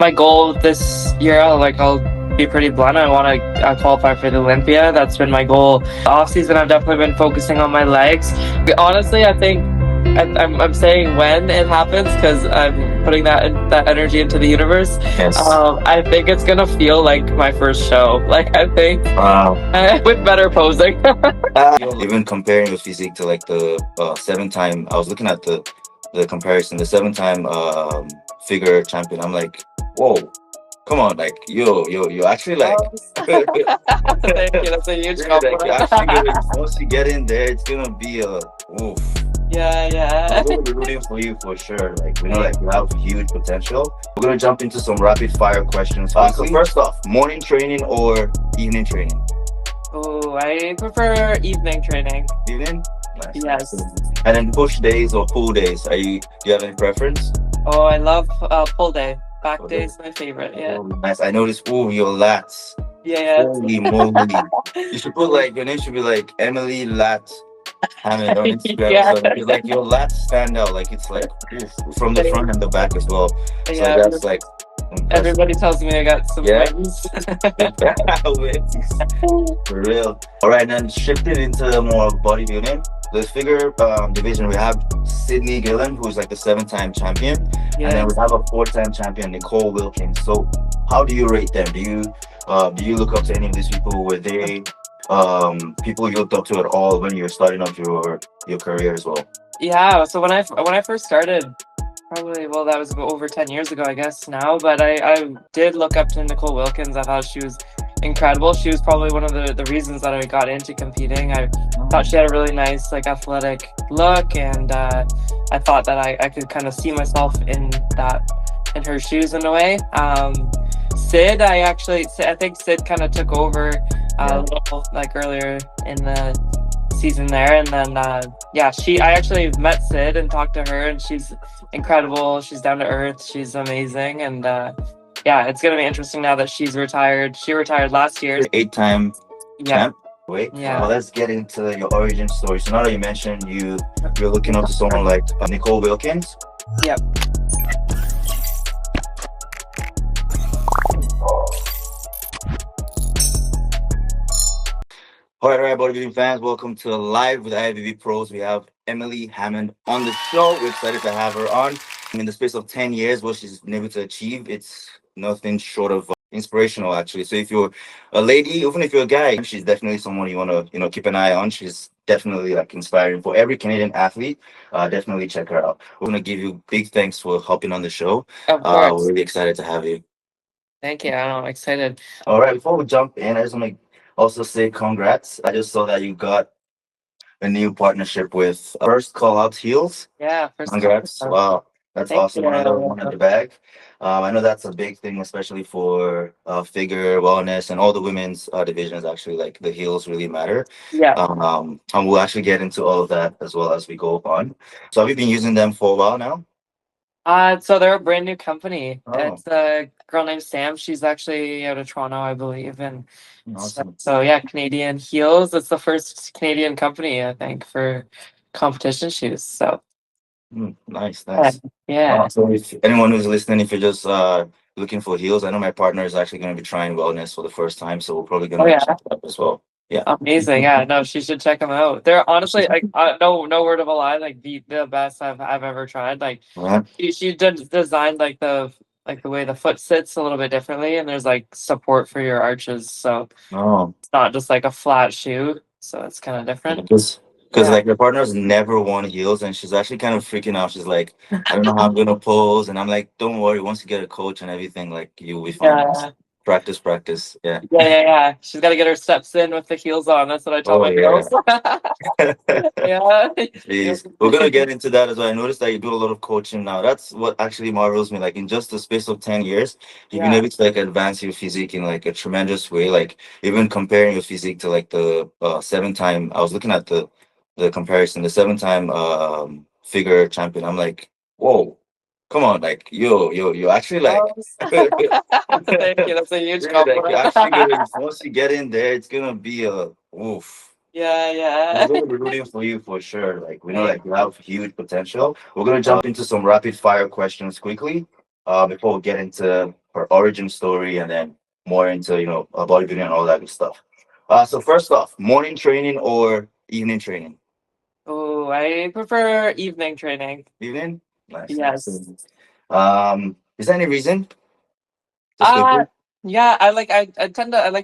My goal this year, I'll be pretty blunt. I want to qualify for the Olympia. That's been my goal. Off season, I've definitely been focusing on my legs. Honestly, I think I'm saying when it happens because I'm putting that energy into the universe. Yes. I think it's gonna feel like my first show. Like I think Wow. with better posing. Even comparing your physique to like the 7-time, I was looking at the comparison, the 7-time figure champion. I'm like, whoa, come on, like you actually like. Thank you. That's a huge Like, compliment. you actually once you get in there, it's gonna be a oof. Yeah. I'm gonna be rooting for you for sure. Like we know, like you have huge potential. We're gonna jump into some rapid fire questions. So first off, morning training or evening training? Oh, I prefer evening training. Evening. Nice. Yes. And then push days or pull days? Do you have any preference? Oh, I love pull day. Back Pull day day. is my favorite. Yeah. Oh, nice. I noticed. Oh, your lats. Yeah. Holy moly! You should put like your name should be like Emily Lat Hammond on Instagram. Yeah. So it's like your lats stand out. Like it's like oof, from the front and the back as well. So Yeah. that's like impressive. Everybody tells me I got some wings. For real. All right, then shifting into more bodybuilding. The figure division, we have Sydney Gillen, who's like the 7-time champion, and then we have a 4-time champion, Nicole Wilkins. So, how do you rate them? Do you look up to any of these people? Were they people you looked up to at all when you were starting off your career as well? Yeah. So when I first started, probably that was over 10 years ago, I guess now. But I did look up to Nicole Wilkins. I thought she was incredible. She was probably one of the reasons that I got into competing. I thought she had a really nice like athletic look, and I thought that I could kind of see myself in her shoes in a way. Sid, I think Sid kind of took over a little like earlier in the season there, and then I actually met Sid and talked to her, and she's incredible. She's down to earth. She's amazing, and it's gonna be interesting now that she's retired. She retired last year. 8-time champ. Wait, Yeah. well, let's get into your origin story. So now that you mentioned you're looking up to someone like Nicole Wilkins. Yep. All right, bodybuilding fans, welcome to Live with IFBB Pros. We have Emily Hammond on the show. We're excited to have her on. In the space of 10 years, what she's been able to achieve, it's nothing short of inspirational, actually. So if you're a lady, even if you're a guy, she's definitely someone you want to, keep an eye on. She's definitely like inspiring for every Canadian athlete. Definitely check her out. We're gonna give you big thanks for hopping on the show. Of course. We're really excited to have you. Thank you. I'm excited. All right, before we jump in, I just want to also say congrats. I just saw that you got a new partnership with First Call Out Heels. Yeah. Congrats. Wow. That's Thank awesome. you. Another one in the bag. I know that's a big thing, especially for figure wellness and all the women's divisions. Actually, like the heels really matter. Yeah. And we'll actually get into all of that as well as we go on. So have you been using them for a while now? So they're a brand new company. Oh. It's a girl named Sam. She's actually out of Toronto, I believe. And Awesome. so yeah, Canadian Heels. It's the first Canadian company, I think, for competition shoes. So Nice. yeah. So if anyone who's listening, if you're just looking for heels, I know my partner is actually going to be trying wellness for the first time, so we're probably going to check it up as well. Yeah. Amazing. Yeah, no, she should check them out. They're honestly like no word of a lie, like the best I've ever tried. Like she designed like the way the foot sits a little bit differently, and there's like support for your arches, so it's not just like a flat shoe. So it's kind of different. Because like your partner's never worn heels, and she's actually kind of freaking out. She's like, I don't know how I'm gonna pose, and I'm like, don't worry. Once you get a coach and everything, like you'll be fine. Yeah. Practice. Yeah. Yeah. She's got to get her steps in with the heels on. That's what I tell my girls. Yeah. Please. We're gonna get into that as well. I noticed that you do a lot of coaching now. That's what actually marvels me. Like in just the space of 10 years, you've been able to like advance your physique in like a tremendous way. Like even comparing your physique to like the 7-time. I was looking at the comparison, the 7-time figure champion. I'm like, whoa. Come on, like you actually like. Thank you. That's a huge compliment. Once you get in there, it's gonna be a oof. Yeah. We're gonna be rooting for you for sure. Like we know, like you have huge potential. We're gonna jump into some rapid fire questions quickly. before we get into her origin story and then more into bodybuilding and all that good stuff. So first off, morning training or evening training? Oh, I prefer evening training. Evening. Nice, nice. Yes. Is there any reason? Just Uh quickly. yeah, I like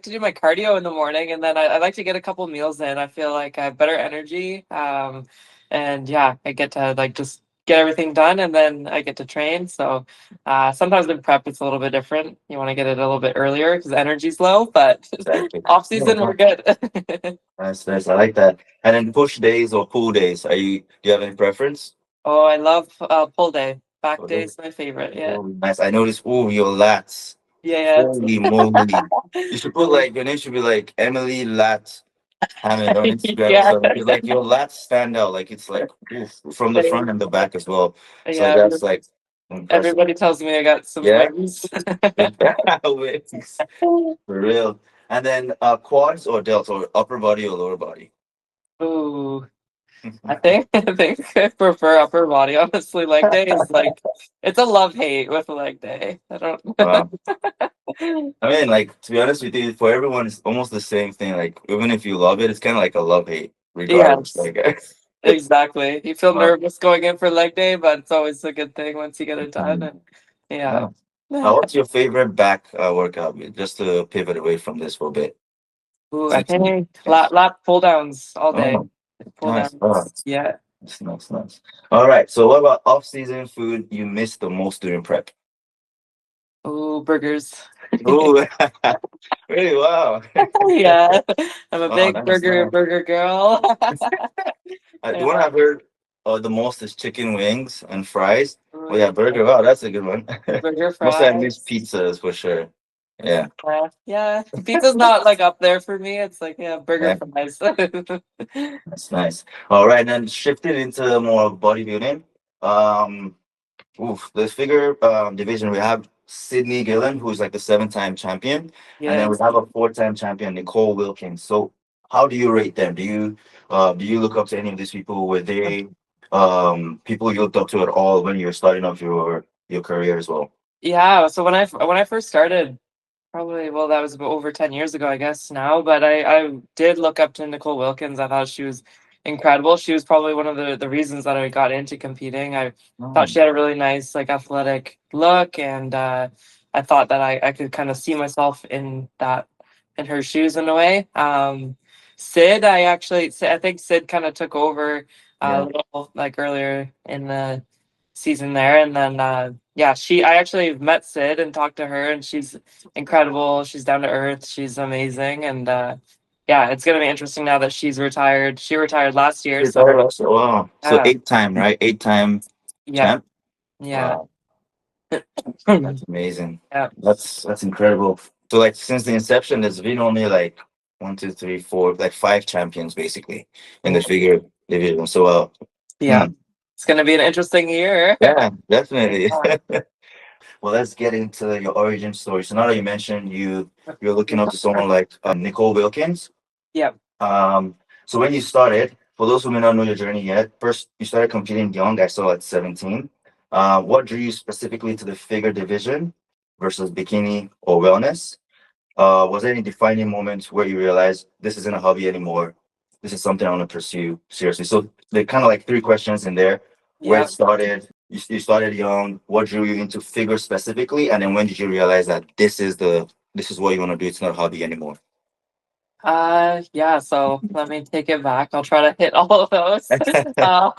to do my cardio in the morning, and then I like to get a couple meals in. I feel like I have better energy. And yeah, I get to like just get everything done, and then I get to train. So sometimes in prep it's a little bit different. You want to get it a little bit earlier because energy's low, but Exactly. off No, season we're no. good. Nice, nice. I like that. And then push days or pull days. Do you have any preference? Oh, I love pull day. Back day Okay. is my favorite. Yeah. Oh, nice. I noticed. Oh, your lats. Yeah, Holy moly. You should put yeah. like your name should be like Emily Lat Hammond on Instagram or Yeah. something. Because like your lats stand out. Like it's like oof, from the front and the back as well. So like Yeah, that's like impressive. everybody tells me I got some Yeah. wings. Wings. For real. And then quads or delts or upper body or lower body. Ooh, I think I prefer upper body. Honestly, leg day is like it's a love hate with leg day. I don't. Wow. I mean, like to be honest with you, for everyone, it's almost the same thing. Like even if you love it, it's kind of like a love hate, regardless. Yes, Like, exactly. You feel wow. nervous going in for leg day, but it's always a good thing once you get it done. Mhm. And yeah. Yeah. What's your favorite back workout? Just to pivot away from this for a bit. Ooh, I Since think yeah. lat pull downs all day. Oh, Pull nice. Oh, downs. Yeah. that's nice, nice. All right. So, what about off-season food you miss the most during prep? Ooh, burgers. Oh, really? Wow. Yeah, I'm a Oh, big nice, nice. burger girl. The one Yeah. I've heard the most is chicken wings and fries. Oh, Oh yeah, yeah. burger. Wow, that's a good one. Burger Mostly I miss fries. pizzas for sure. Yeah, Yeah. Pizza's not like up there for me. It's like, yeah, burger yeah, fries. that's nice. All right, then shifting into more of bodybuilding. Um, the figure division we have Sydney Gillen, who's like the seven-time champion, and then we Yes. have a four-time champion, Nicole Wilkins. So, how do you rate them? Do you look up to any of these people? Were they people you looked up to at all when you were starting off your career as well? Yeah, so when I first started, probably, well, that was about over 10 years ago, I guess now, but I did look up to Nicole Wilkins. I thought she was incredible. She was probably one of the reasons that I got into competing. I thought Oh, she had a really nice, like, athletic look, and I thought that I could kind of see myself in her shoes in a way. I think Sid kind of took over a yeah. little, like, earlier in the season there, and then yeah, I actually met Sid and talked to her, and she's incredible. She's down to earth. She's amazing, and yeah, it's gonna be interesting now that she's retired. She retired last year, It's so all awesome. Wow. So yeah, eight-time, right? Eight-time yeah, champ. yeah, Wow, that's amazing. yeah. That's incredible. So like since the inception, there's been only like one, two, three, four, like five champions basically in the figure division. So Yeah, hmm, it's gonna be an interesting year. yeah, definitely. Yeah. Well, let's get into your origin story. So now that you mentioned you're looking up to someone like Nicole Wilkins. Yeah. Um, so when you started, for those who may not know your journey yet, first you started competing young. I saw at 17. What drew you specifically to the figure division versus bikini or wellness? Was there any defining moments where you realized this isn't a hobby anymore? This is something I want to pursue seriously. So they're kind of like three questions in there. Where Yeah. it started, you started young. What drew you into figure specifically, and then when did you realize that this is what you want to do? It's not a hobby anymore. Yeah, so let me take it back. I'll try to hit all of those. Um,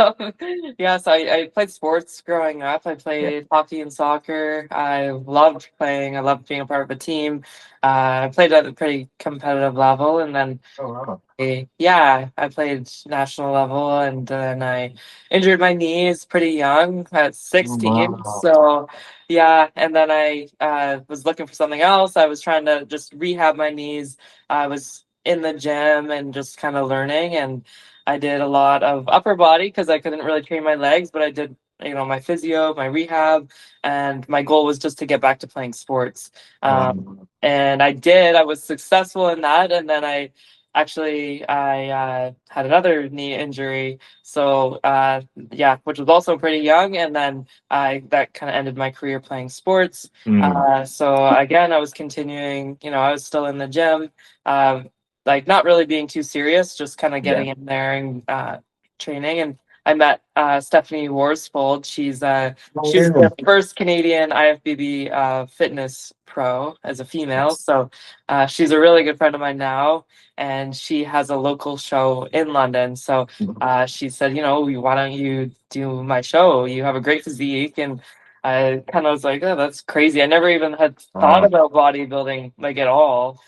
yeah, so I played sports growing up. I Yeah. played hockey and soccer. I loved playing. I loved being a part of a team. I played at a pretty competitive level, and then Oh wow. yeah, I played national level, and then I injured my knees pretty young at Oh, 16. wow. So, yeah, and then I was looking for something else. I was trying to just rehab my knees. I was in the gym and just kind of learning, and I did a lot of upper body because I couldn't really train my legs, but I did, my physio, my rehab, and my goal was just to get back to playing sports. Um, And I did. I was successful in that, and then I actually, I had another knee injury. So yeah, which was also pretty young, and then I that kind of ended my career playing sports. So again, I was continuing. I was still in the gym, like not really being too serious, just kind of Yeah. getting in there and training. And I met Stephanie Worsfold. She was the first Canadian IFBB fitness pro as a female. So she's a really good friend of mine now, and she has a local show in London. So she said, why don't you do my show? You have a great physique. And I kind of was like, oh, that's crazy. I never even had thought about bodybuilding like at all.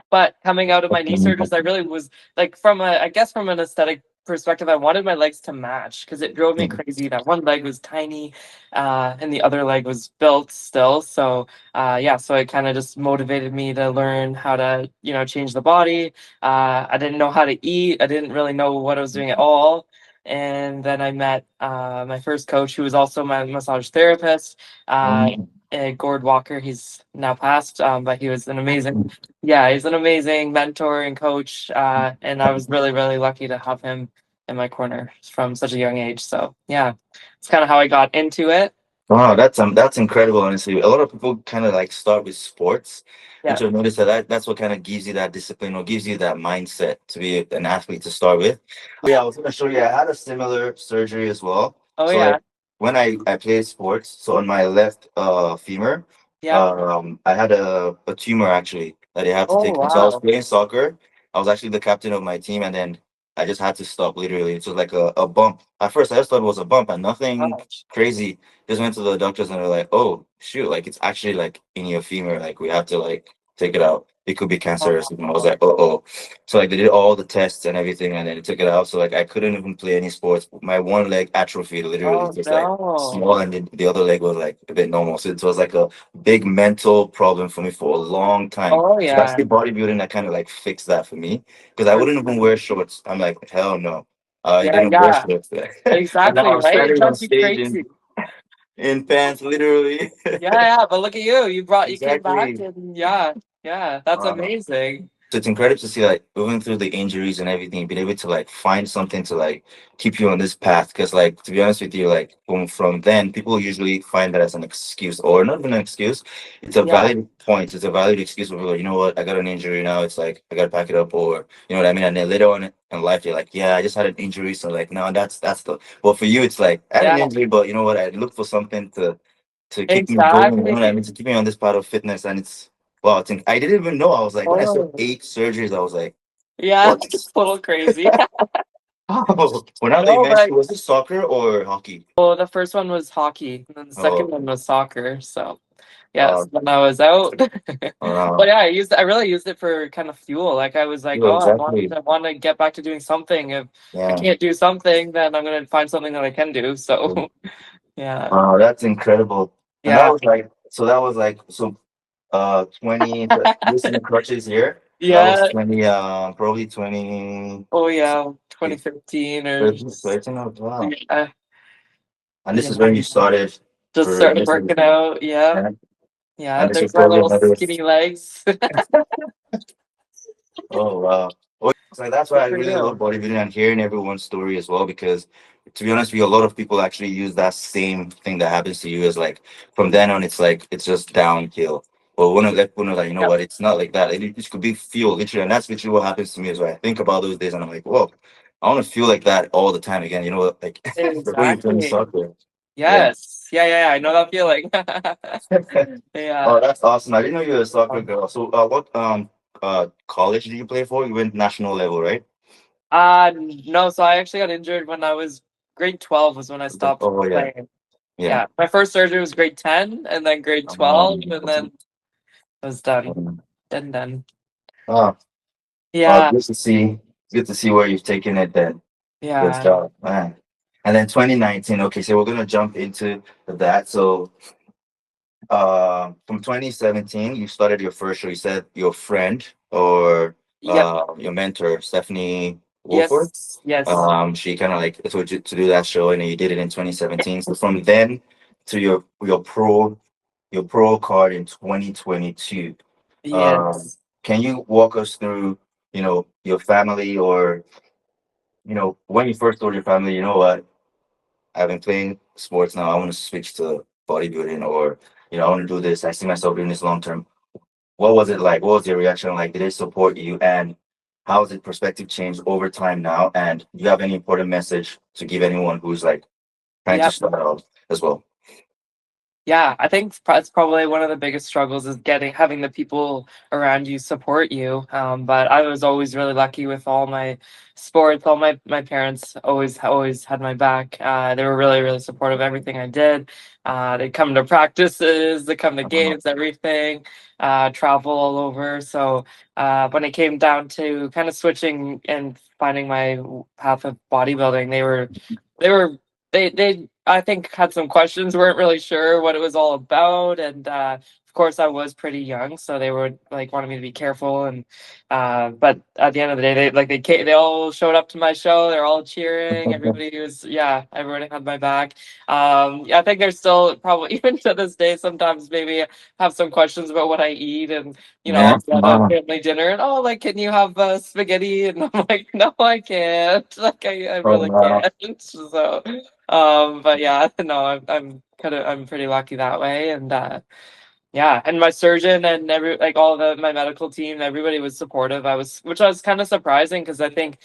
But coming out of my knee surgeries, I really was like, I guess from an aesthetic perspective, I wanted my legs to match because it drove me crazy that one leg was tiny, and the other leg was built still. So yeah, so it kind of just motivated me to learn how to, change the body. I didn't know how to eat. I didn't really know what I was doing at all. And then I met my first coach, who was also my massage therapist, Gord Walker. He's now passed, but he was an amazing, yeah, he's an amazing mentor and coach. And I was really, really lucky to have him in my corner from such a young age. So yeah, it's kind of how I got into it. Wow, that's incredible, honestly. A lot of people kind of like start with sports, which Yeah. I've noticed that's what kind of gives you that discipline or gives you that mindset to be an athlete to start with. Yeah, I was gonna show you, I had a similar surgery as well. Oh So like yeah. when I played sports, so on my left femur, Yeah. I had a tumor actually that they had to Oh take. And so I was wow. playing soccer. I was actually the captain of my team, and then I just had to stop literally. It was like a bump. At first I just thought it was a bump and nothing Ouch. crazy. Just went to the doctors and they're like, "Oh shoot, like it's actually like in your femur. Like we have to like take it out. It could be cancerous." And I was like, "Oh oh." So like they did all the tests and everything, and then they took it out. So like I couldn't even play any sports. My one leg atrophied literally, Oh just like no. small, and the other leg was like a bit normal. So it was like a big mental problem for me for a long time. Oh So yeah. actually bodybuilding that kind of like fixed that for me because I For wouldn't even sure. wear shorts. I'm like, hell no. I Yeah, didn't wear yeah. shorts. And now Exactly, I'm right? It standing on drives you stage crazy. in pants, literally. Yeah, yeah, but look at you. You came back, Exactly. and yeah, yeah, that's amazing. So it's incredible to see like moving through the injuries and everything, being able to like find something to like keep you on this path. Because like to be honest with you, like from then people usually find that as an excuse or not even an excuse. It's a Yeah. valid point. It's a valid excuse for people, you know what, I got an injury now. It's like I gotta pack it up, or you know what I mean. And then later on in life, you're like, yeah, I just had an injury, so like no, that's the. Well, for you, it's like I had an Yeah, injury, but you know what, I look for something to keep me going. You know what I exactly. mean? To keep me on this part of fitness, and it's wow. I didn't even know. I was like, when I saw Oh, 8 surgeries, I was like, yeah, what? it's a little crazy. Oh, well, now that you No, mentioned, but was it soccer or hockey? the first one was hockey, and then the second Oh, one was soccer. So uh, yes, when I was out. But uh, yeah, I really used it for kind of fuel. Like I was like, yeah, oh, exactly. I want to get back to doing something. If I Yeah. can't do something, then I'm gonna find something that I can do. So yeah, Wow, that's incredible. And that yeah, was like, so 20, using crutches here. That was yeah. 20, probably 20, Oh yeah, 2015 or 13, oh, wow. yeah, And this yeah. is when you started Just for started this, working out. Yeah, yeah. yeah. And this was There's my probably little another. skinny legs. Oh wow. Oh, so that's why Good I for really love you. bodybuilding and hearing everyone's story as well, because to be honest with you, a lot of people actually use that same thing that happens to you as like from then on it's like it's just downhill. But when I let people know that you know Yeah, what, it's not like that. It could be fuel, literally, and that's literally what happens to me as well. I think about those days and I'm like, whoa, I want to feel like that all the time again. You know what, like the way you play exactly. soccer. Yeah. Yes. Yeah, yeah, yeah. I know that feeling. Oh, Yeah. that's awesome. I didn't know you were a soccer Um, girl. So what college did you play for? You went national level, right? no, so I actually got injured when I was grade 12 was when I stopped Oh yeah. playing. Yeah. Yeah. My first surgery was grade 10 and then grade 12 and then I was done. Done. Oh, Yeah. good to see. Good to see where you've taken it then. Good Yeah. job, man. And then 2019. Okay, so we're gonna jump into that. So, from 2017, you started your first show. You said your friend or Yep. your mentor, Stephanie Wolford. Yes. Yes. She kind of like told you to do that show, and you did it in 2017. So from then to your pro card in 2022. Um, Yes. can you walk us through your family, or when you first told your family, you know what, I've been playing sports now, I want to switch to bodybuilding, or I want to do this, I see myself doing this long term. What was it like? What was your reaction like? Did they support you? And how has the perspective changed over time now? And do you have any important message to give anyone who's like trying to Yeah. start out as well? Yeah, I think it's probably one of the biggest struggles is having the people around you support you. But I was always really lucky with all my sports. All my parents always had my back. They were really supportive of everything I did. They'd come to practices, they come to Uh, games, everything. Travel all over. So when it came down to kind of switching and finding my path of bodybuilding, they were they I think had some questions, weren't really sure what it was all about, and of course I was pretty young, so they were like wanted me to be careful, and but at the end of the day, they all showed up to my show, they're all cheering, everybody had my back. Yeah, I think there's still probably even to this day sometimes maybe have some questions about what I eat, and yeah. I'll be at a family dinner and like, can you have spaghetti? And I'm like, no, I can't. Like, I Oh, really wow. can't. So, but yeah, no, I'm pretty lucky that way, and yeah, and my surgeon and all my medical team, everybody was supportive. Which I was kind of surprising because I think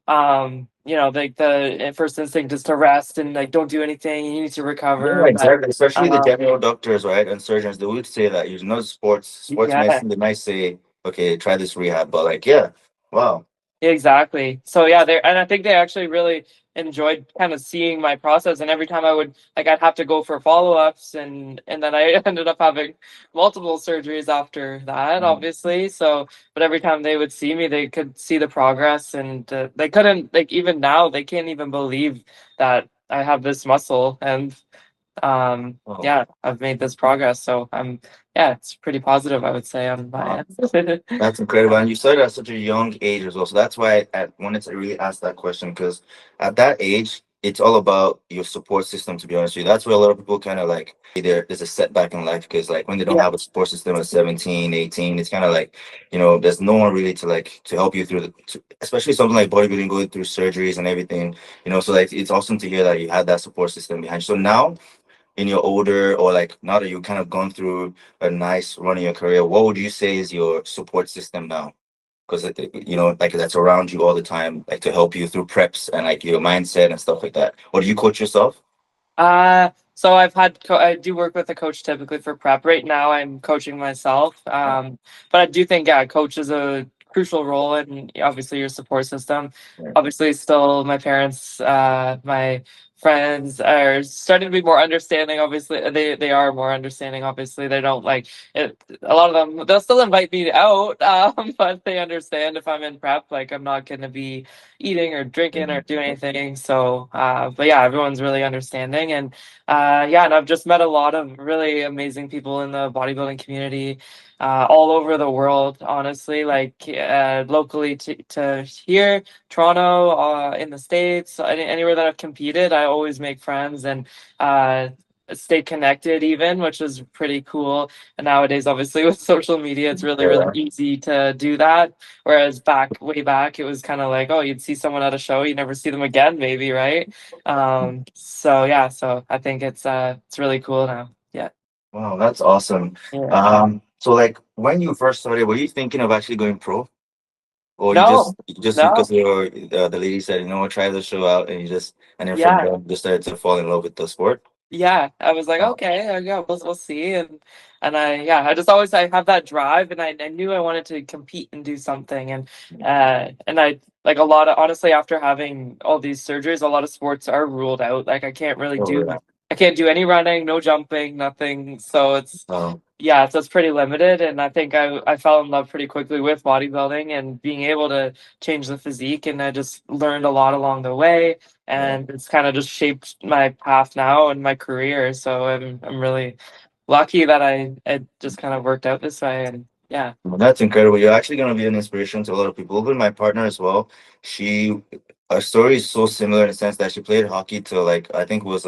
like the first instinct is to rest and like don't do anything. You need to Yeah, recover, but exactly. Especially the uh, general doctors, right? And surgeons, they would say that, sports yeah. medicine, they might say, okay, try this rehab, but like, yeah, wow. Exactly. So yeah, and I think they actually really enjoyed kind of seeing my process. And every time I would I'd have to go for follow-ups, and then I ended up having multiple surgeries after that, Mm. obviously. So, but every time they would see me, they could see the progress, and they couldn't like even now they can't even believe that I have this muscle, and Oh. yeah, I've made this progress. So yeah, it's pretty positive, I would say, on my Wow. end. That's incredible. And you started at such a young age as well. So that's why I wanted to really ask that question, because at that age, it's all about your support system, to be honest with you. That's where a lot of people kind of like there's a setback in life, because like when they don't Yeah. have a support system at 17, 18, it's kind of like, there's no one really to help you through especially something like bodybuilding, going through surgeries and everything, so like it's awesome to hear that you had that support system behind you. So now in your older, or like now that you've kind of gone through a nice run in your career, what would you say is your support system now? Because like that's around you all the time, like to help you through preps and like your mindset and stuff like that. Or do you coach yourself? So I do work with a coach typically for prep. Right now, I'm coaching myself. But I do think, yeah, coach is a crucial role in obviously your support system. Yeah. Obviously, still my parents, my friends are starting to be more understanding. Obviously, they are more understanding. Obviously, they don't like it. A lot of them, they'll still invite me out, but they understand if I'm in prep, like I'm not going to be eating or drinking or doing anything. So, but yeah, everyone's really understanding, and yeah, and I've just met a lot of really amazing people in the bodybuilding community, all over the world. Honestly, like locally to here, Toronto, in the States, anywhere that I've competed, I always make friends and stay connected, even, which is pretty cool. And nowadays, obviously, with social media, it's really Yeah. easy to do that. Whereas way back, it was kind of like, oh, you'd see someone at a show, you never see them again, maybe, right? So yeah, so I think it's really cool now. Yeah. Wow, that's awesome. Yeah. So like when you first started, were you thinking of actually going pro? Or No, you just no. because the lady said, try the show out, and and then from Yeah. there you just started to fall in love with the sport? Yeah, I was like, Wow. okay, yeah, we'll see, and I just always I have that drive, and I knew I wanted to compete and do something, and I like a lot of honestly after having all these surgeries, a lot of sports are ruled out. Like Oh, yeah. I can't do any running, no jumping, nothing. So it's Oh, yeah, so it's pretty limited, and I think I fell in love pretty quickly with bodybuilding and being able to change the physique, and I just learned a lot along the way, yeah. and it's kind of just shaped my path now and my career. So I'm really lucky that it just kind of worked out this way, and yeah. Well, that's incredible. You're actually going to be an inspiration to a lot of people. Even my partner as well. She, Her story is so similar in the sense that she played hockey till like I think it was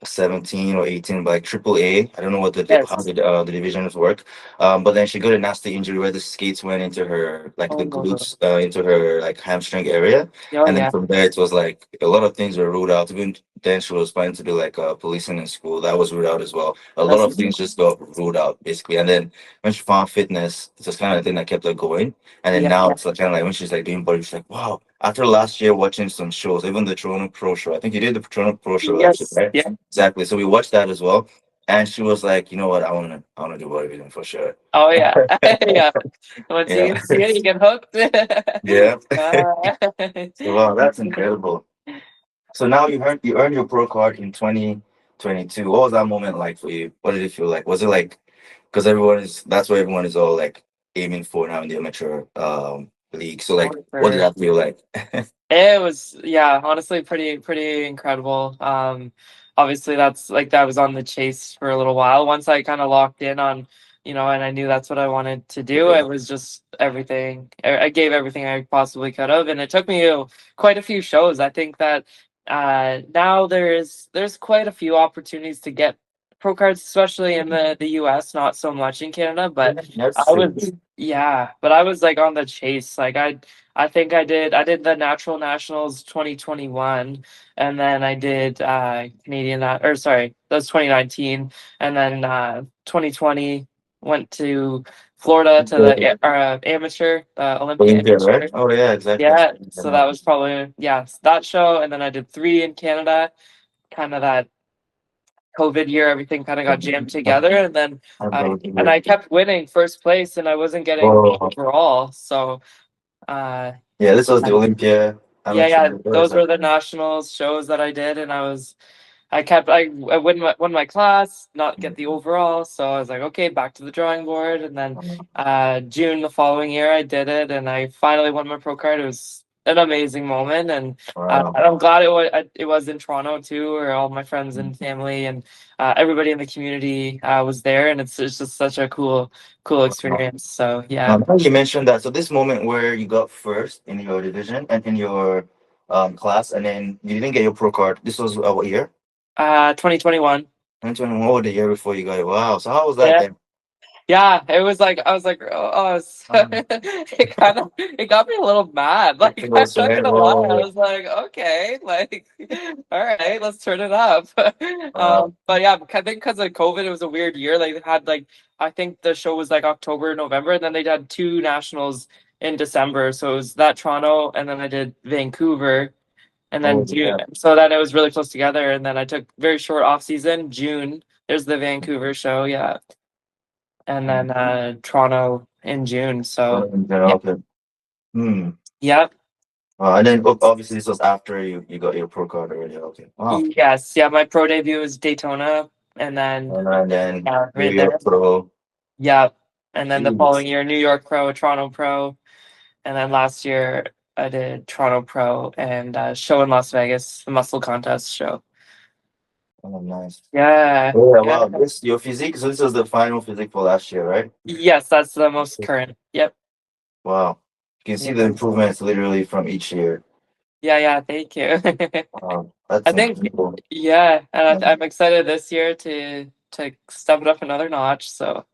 17 or 18, but like triple A. I don't know what how Yes. the divisions work. But then she got a nasty injury where the skates went into her like the Oh, no. glutes, into her like hamstring area, Oh, and then yeah. from there it was like a lot of things were ruled out. Even then, she was planning to do like policing in school. That was ruled out as well. A lot That's of things just got ruled out basically. And then when she found fitness, it's just kind of the thing that kept her going. And then yeah. now it's like kind of like when she's like doing body, she's like, wow. After last year watching some shows, even the Toronto Pro Show, I think you did the Toronto Pro Show last year, Yes. right? Yeah. Exactly. So we watched that as well. And she was like, you know what, I wanna do bodybuilding for sure. Oh, yeah. Yeah. Once Yeah. you see it, you get hooked. Yeah. Uh, So wow, that's incredible. So now you earned your pro card in 2022. What was that moment like for you? What did it feel like? Was it like because that's what everyone is all like aiming for now in the amateur league. So like for what did sure. that feel like? It was, yeah, honestly pretty incredible. Obviously that's like that was on the chase for a little while. Once I kind of locked in on, and I knew that's what I wanted to do, it was just everything. I gave everything I possibly could have, and it took me quite a few shows. I think that now there's quite a few opportunities to get pro cards, especially in the US, not so much in Canada, but That's I true. was yeah, but I was like on the chase. Like I think I did the Natural Nationals 2021, and then I did Canadian or sorry, that was 2019, and then 2020 went to Florida to the amateur Olympia Olympia, amateur. right? Oh yeah, exactly. Yeah, so that was probably that show, and then I did three in Canada, kind of that COVID year, everything kind of got jammed together, and then I kept winning first place, and I wasn't getting Oh overall, so. Uh, yeah, this was the Olympia Yeah, amateur. yeah, those were the nationals shows that I did, and I won my class, not get the overall, so I was like, okay, back to the drawing board, and then June the following year I did it, and I finally won my pro card. It was an amazing moment, and Wow. I'm glad it was in Toronto too, where all my friends and family and everybody in the community was there, and it's just such a cool experience. So yeah. Now you mentioned that. So this moment where you got first in your division and in your class, and then you didn't get your pro card. This was what year? 2021. 2021. What the year before you got it? Wow. So how was that Yeah. then? Yeah, it was like I was like, it got me a little mad. Like It I'm was not right. gonna lie, I Oh, was like, okay, like, all right, let's turn it up. wow. But yeah, I think because of COVID, it was a weird year. Like they had like I think the show was like October, November, and then they had two nationals in December. So it was that Toronto, and then I did Vancouver, and then Oh, June. yeah. So then it was really close together, and then I took very short off season. June, there's the Vancouver show, yeah, and then Toronto in June. So yeah, Okay. Hmm. yeah, And then obviously this was after you got your pro card already. Okay. Wow. yes, yeah. My pro debut was Daytona, and then And then New right there, York Pro. yeah, and then the Jeez. following year, New York Pro, Toronto Pro, and then last year I did Toronto Pro and show in Las Vegas, the muscle contest show. Oh, nice. Yeah, Oh, yeah, yeah. wow. This your physique. So this was the final physique for last year, right? Yes, that's the most current. Yep. Wow. You can see Yeah. the improvements literally from each year. Yeah, yeah. Thank you. Wow, that's I think, incredible. yeah, and I'm excited this year to step it up another notch. So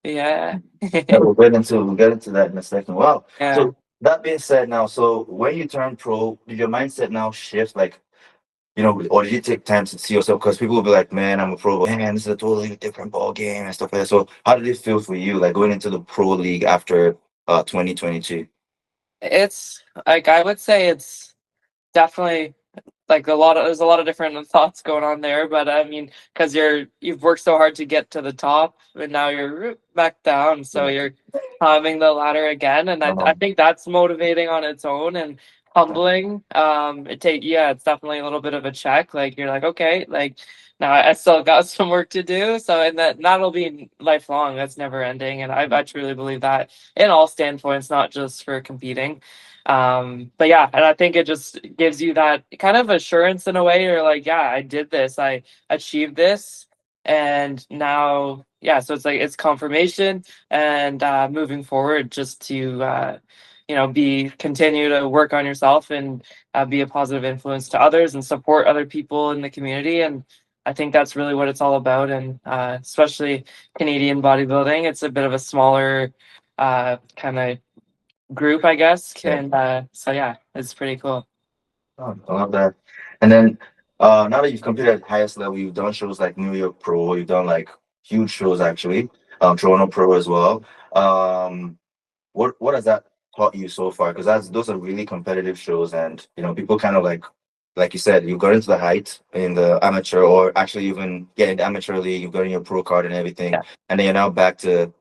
yeah, Yeah, we'll get into that in a second. Wow. yeah. So that being said now, so when you turn pro, did your mindset now shift like, or did you take time to see yourself? Because people will be like, man, I'm a pro, but man, this is a totally different ball game and stuff like that. So how did it feel for you, like going into the pro league after 2022? It's like I would say it's definitely like there's a lot of different thoughts going on there, but I mean, because you've worked so hard to get to the top, and now you're back down, so Yeah. you're climbing the ladder again, and I Um, think that's motivating on its own and humbling. It's definitely a little bit of a check. Like you're like, okay, like now I still got some work to do, so and that'll be lifelong. That's never ending, and I truly believe that in all standpoints, not just for competing. But yeah, and I think it just gives you that kind of assurance in a way. You're like, yeah, I did this, I achieved this, and now, yeah, so it's like it's confirmation and moving forward just to continue to work on yourself and be a positive influence to others and support other people in the community. And I think that's really what it's all about, and especially Canadian bodybuilding. It's a bit of a smaller kind of group, I guess, Yeah. and so yeah, it's pretty cool. Oh, I love that. And then now that you've competed at highest level, you've done shows like New York Pro, you've done like huge shows actually, Toronto Pro as well. Um, what has that taught you so far? Because that's those are really competitive shows, and people kind of like you said, you got into the height in the amateur, or actually even in the amateur league, you've gotten your pro card and everything, Yeah, and then you're now back to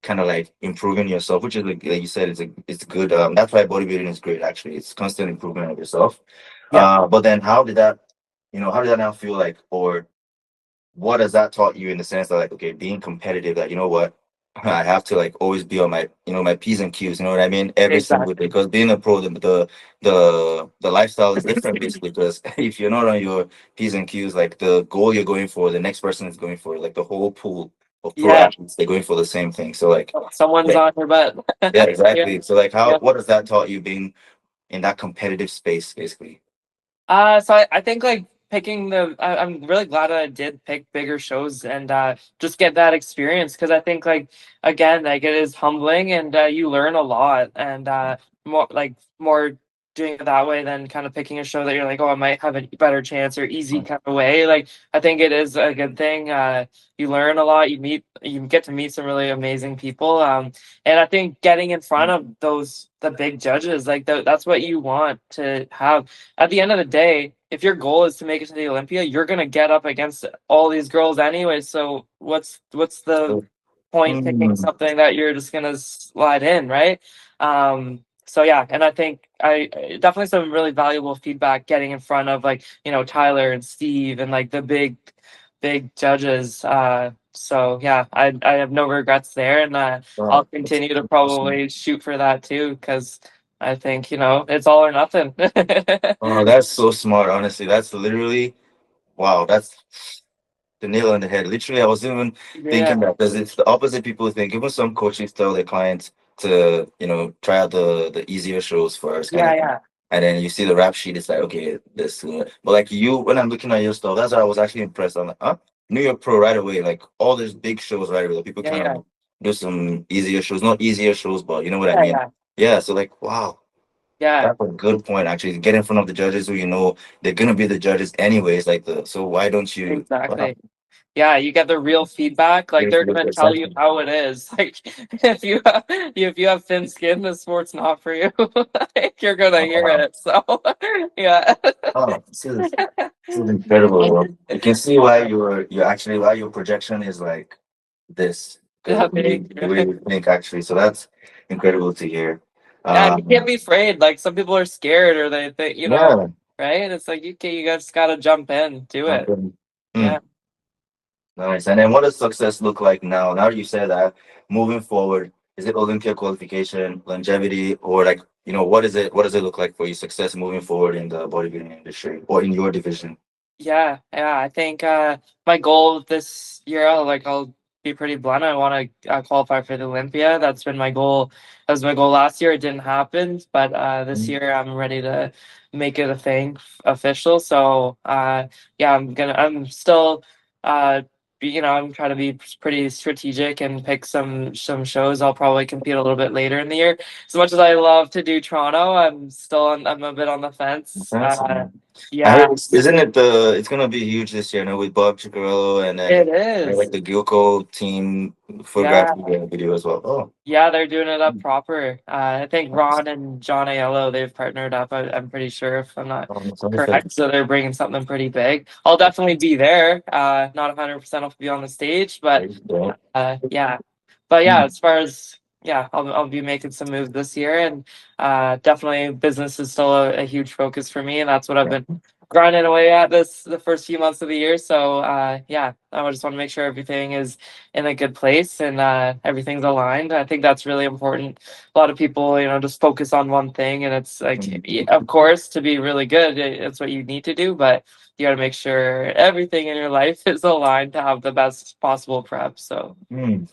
kind of like improving yourself, which is like you said, it's good. That's why bodybuilding is great. Actually, it's constant improvement of yourself. yeah. But then how did that now feel like, or what has that taught you in the sense that like, okay, being competitive, that what, I have to like always be on my my P's and Q's, you know what I mean, every single day, Exactly. because being a pro, the lifestyle is different basically, because if you're not on your P's and Q's, like the goal you're going for, the next person is going for, like the whole pool of pro Yeah, athletes, they're going for the same thing. So like, someone's yeah, on your butt. yeah, Yeah, exactly. So like, yeah. what has that taught you being in that competitive space basically? So I think like picking I'm really glad that I did pick bigger shows and just get that experience, because I think like again like it is humbling, and you learn a lot, and more doing it that way than kind of picking a show that you're like, oh, I might have a better chance, or easy kind of way. Like I think it is a good thing. You learn a lot. You get to meet some really amazing people. And I think getting in front of the big judges, like that's what you want to have at the end of the day. If your goal is to make it to the Olympia, you're gonna get up against all these girls anyway. So what's the point picking Mm. something that you're just gonna slide in, right? So yeah, and I think definitely some really valuable feedback getting in front of like Tyler and Steve and like the big judges. So yeah, I have no regrets there, and I'll Wow, that's continue to awesome. probably shoot for that too, because I think it's all or nothing. Oh, that's so smart. Honestly, that's literally wow. That's the nail on the head. Literally, I was even Yeah, thinking that, because it's the opposite people think. Even some coaches tell their clients to, try out the easier shows first, kind yeah, of. yeah, And then you see the rap sheet, it's like, okay, this. But like you, when I'm looking at your stuff, that's why I was actually impressed. I'm like, huh? New York Pro right away, like all these big shows right away. Like, people yeah, kind yeah, of do some easier shows, not easier shows, but you know what I yeah, mean? yeah, Yeah. So like, wow. yeah. That's a good point, actually. Get in front of the judges who they're gonna be the judges anyways. Like so why don't you? Exactly. Yeah, you get the real feedback. Like they're gonna tell you Exactly. how it is. Like if you have thin skin, the sport's not for you. Like, you're gonna hear Wow. it. So yeah. Oh, this is incredible, bro. You can see why why your projection is like this, because Yeah, the way you think actually. So that's incredible to hear. yeah, and you can't Um, be afraid. Like some people are scared, or they think, yeah. right? It's like you guys gotta jump in, do it. Okay. Yeah. Mm, nice. And then what does success look like now? Now that you said that, moving forward, is it Olympia qualification, longevity, or like, what is it? What does it look like for you, success moving forward in the bodybuilding industry or in your division? Yeah, yeah. I think my goal this year, I'll be pretty blunt. I want to qualify for the Olympia. That's been my goal. That was my goal last year. It didn't happen, but this Mm, year I'm ready to make it a thing official. So yeah, I'm still I'm trying to be pretty strategic and pick some shows. I'll probably compete a little bit later in the year. As much as I love to do Toronto, I'm a bit on the fence. that's I Yeah. heard, isn't it's gonna be huge this year, with Bob Chicarello, and then It is. like the Gilco team Yeah. photography video as well. Oh, Yeah, they're doing it up proper. I think Ron and John Aiello, they've partnered up. I'm pretty sure, if I'm not that's perfect. correct. So they're bringing something pretty big. I'll definitely be there. Not 100% I'll be on the stage, but yeah. But yeah, Mm. as far as yeah, I'll be making some moves this year, and definitely business is still a huge focus for me, and that's what I've been grinding away at the first few months of the year. So yeah, I just want to make sure everything is in a good place, and everything's aligned. I think that's really important. A lot of people, just focus on one thing, and it's like, of course, to be really good, it's what you need to do, but you got to make sure everything in your life is aligned to have the best possible prep. So Mm.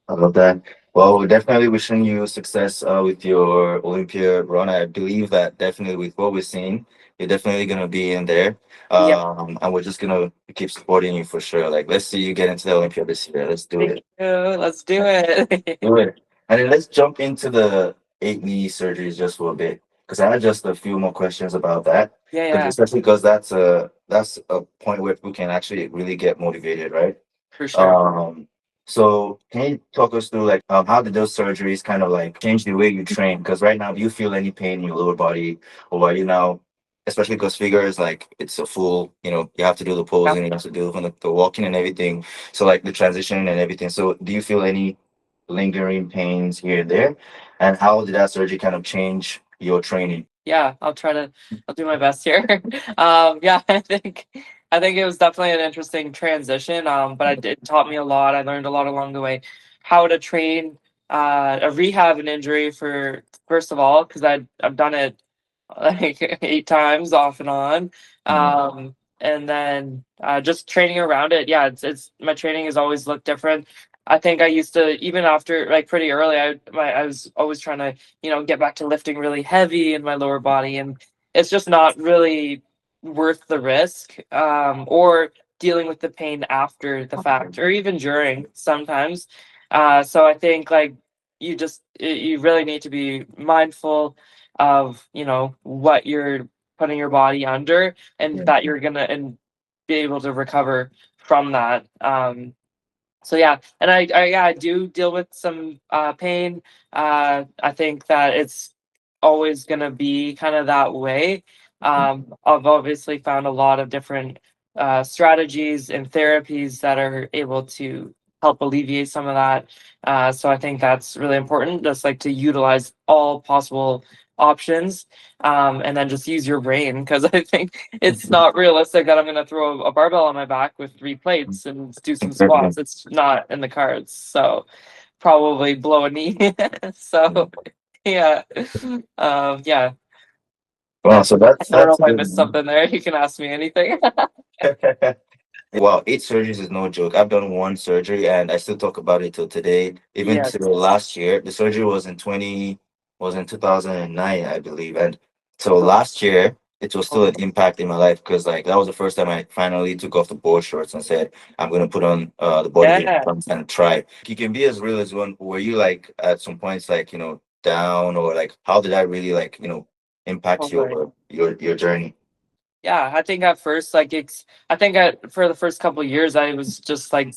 I love that. Well, we're definitely wishing you success with your Olympia run. I believe that definitely with what we're seeing, you're definitely gonna be in there. Yeah, And we're just gonna keep supporting you for sure. Like, let's see you get into the Olympia this year. Let's do thank it. you. Let's do it. Do it. And then let's jump into the 8 knee surgeries just for a bit, because I had just a few more questions about that. Yeah, Because yeah, especially because that's a point where we can actually really get motivated, right? for sure. Um, so can you talk us through like how did those surgeries kind of like change the way you train? Because right now, do you feel any pain in your lower body, or are you now, especially because figure is like it's a full, you have to do the Yeah. posing, you have to do the walking and everything. So like the transition and everything. So do you feel any lingering pains here and there? And how did that surgery kind of change your training? Yeah, I'll do my best here. Yeah, I think it was definitely an interesting transition. But it taught me a lot. I learned a lot along the way, how to train, rehab an injury for first of all, because I've done it like 8 times off and on. Mhm. And then just training around it. Yeah, it's my training has always looked different. I think I used to even after like pretty early. I was always trying to get back to lifting really heavy in my lower body, and it's just not really worth the risk, or dealing with the pain after the fact, or even during sometimes. So I think like you really need to be mindful of what you're putting your body under, and Yeah. that you're gonna and be able to recover from that. So yeah, and yeah, I do deal with some pain. I think that it's always gonna be kind of that way. I've obviously found a lot of different strategies and therapies that are able to help alleviate some of that. So I think that's really important, just like to utilize all possible options, and then just use your brain, because I think it's not realistic that I'm going to throw a barbell on my back with 3 plates and do some Exactly. squats. It's not in the cards. So probably blow a knee. So yeah, yeah. Wow, so that's I don't know that's if I missed good. something there. You can ask me anything. Wow, 8 surgeries is no joke. I've done one surgery and I still talk about it till today. Even Yes. till last year, the surgery was in 2009, I believe. And so last year, it was still an impact in my life because like that was the first time I finally took off the board shorts and said, I'm gonna put on the bodybuilding Yeah. pants and try. You can be as real as one. Were you like at some points like, down, or like how did that really like, impact Totally. your journey? Yeah, I think at first, like I think for the first couple of years, I was just like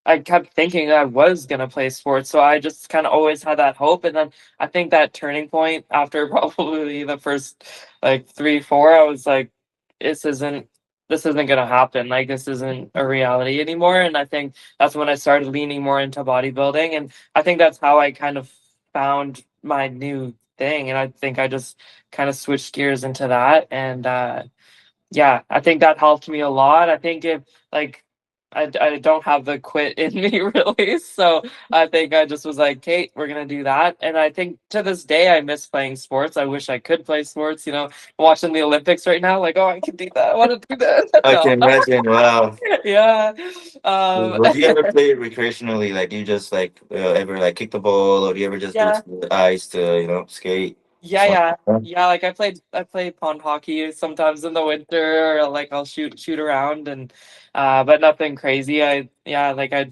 I kept thinking I was gonna play sports, so I just kind of always had that hope. And then I think that turning point after probably the first like 3, 4, I was like, this isn't this isn't gonna happen. Like this isn't a reality anymore. And I think that's when I started leaning more into bodybuilding, and I think that's how I kind of found my new thing. And I think I just kind of switched gears into that, and yeah, I think that helped me a lot. I think if like I don't have the quit in me really, so I think I just was like, Kate, we're gonna do that. And I think to this day I miss playing sports. I wish I could play sports. Watching the Olympics right now, like, oh, I can do that. I want to do that. I No, can imagine. Wow. yeah, Would you ever play it recreationally? Like you just like ever like kick the ball, or do you ever just go yeah. to the ice to skate? Yeah, Something yeah, like yeah. Like I play pond hockey sometimes in the winter, or like I'll shoot around, and but nothing crazy. Like I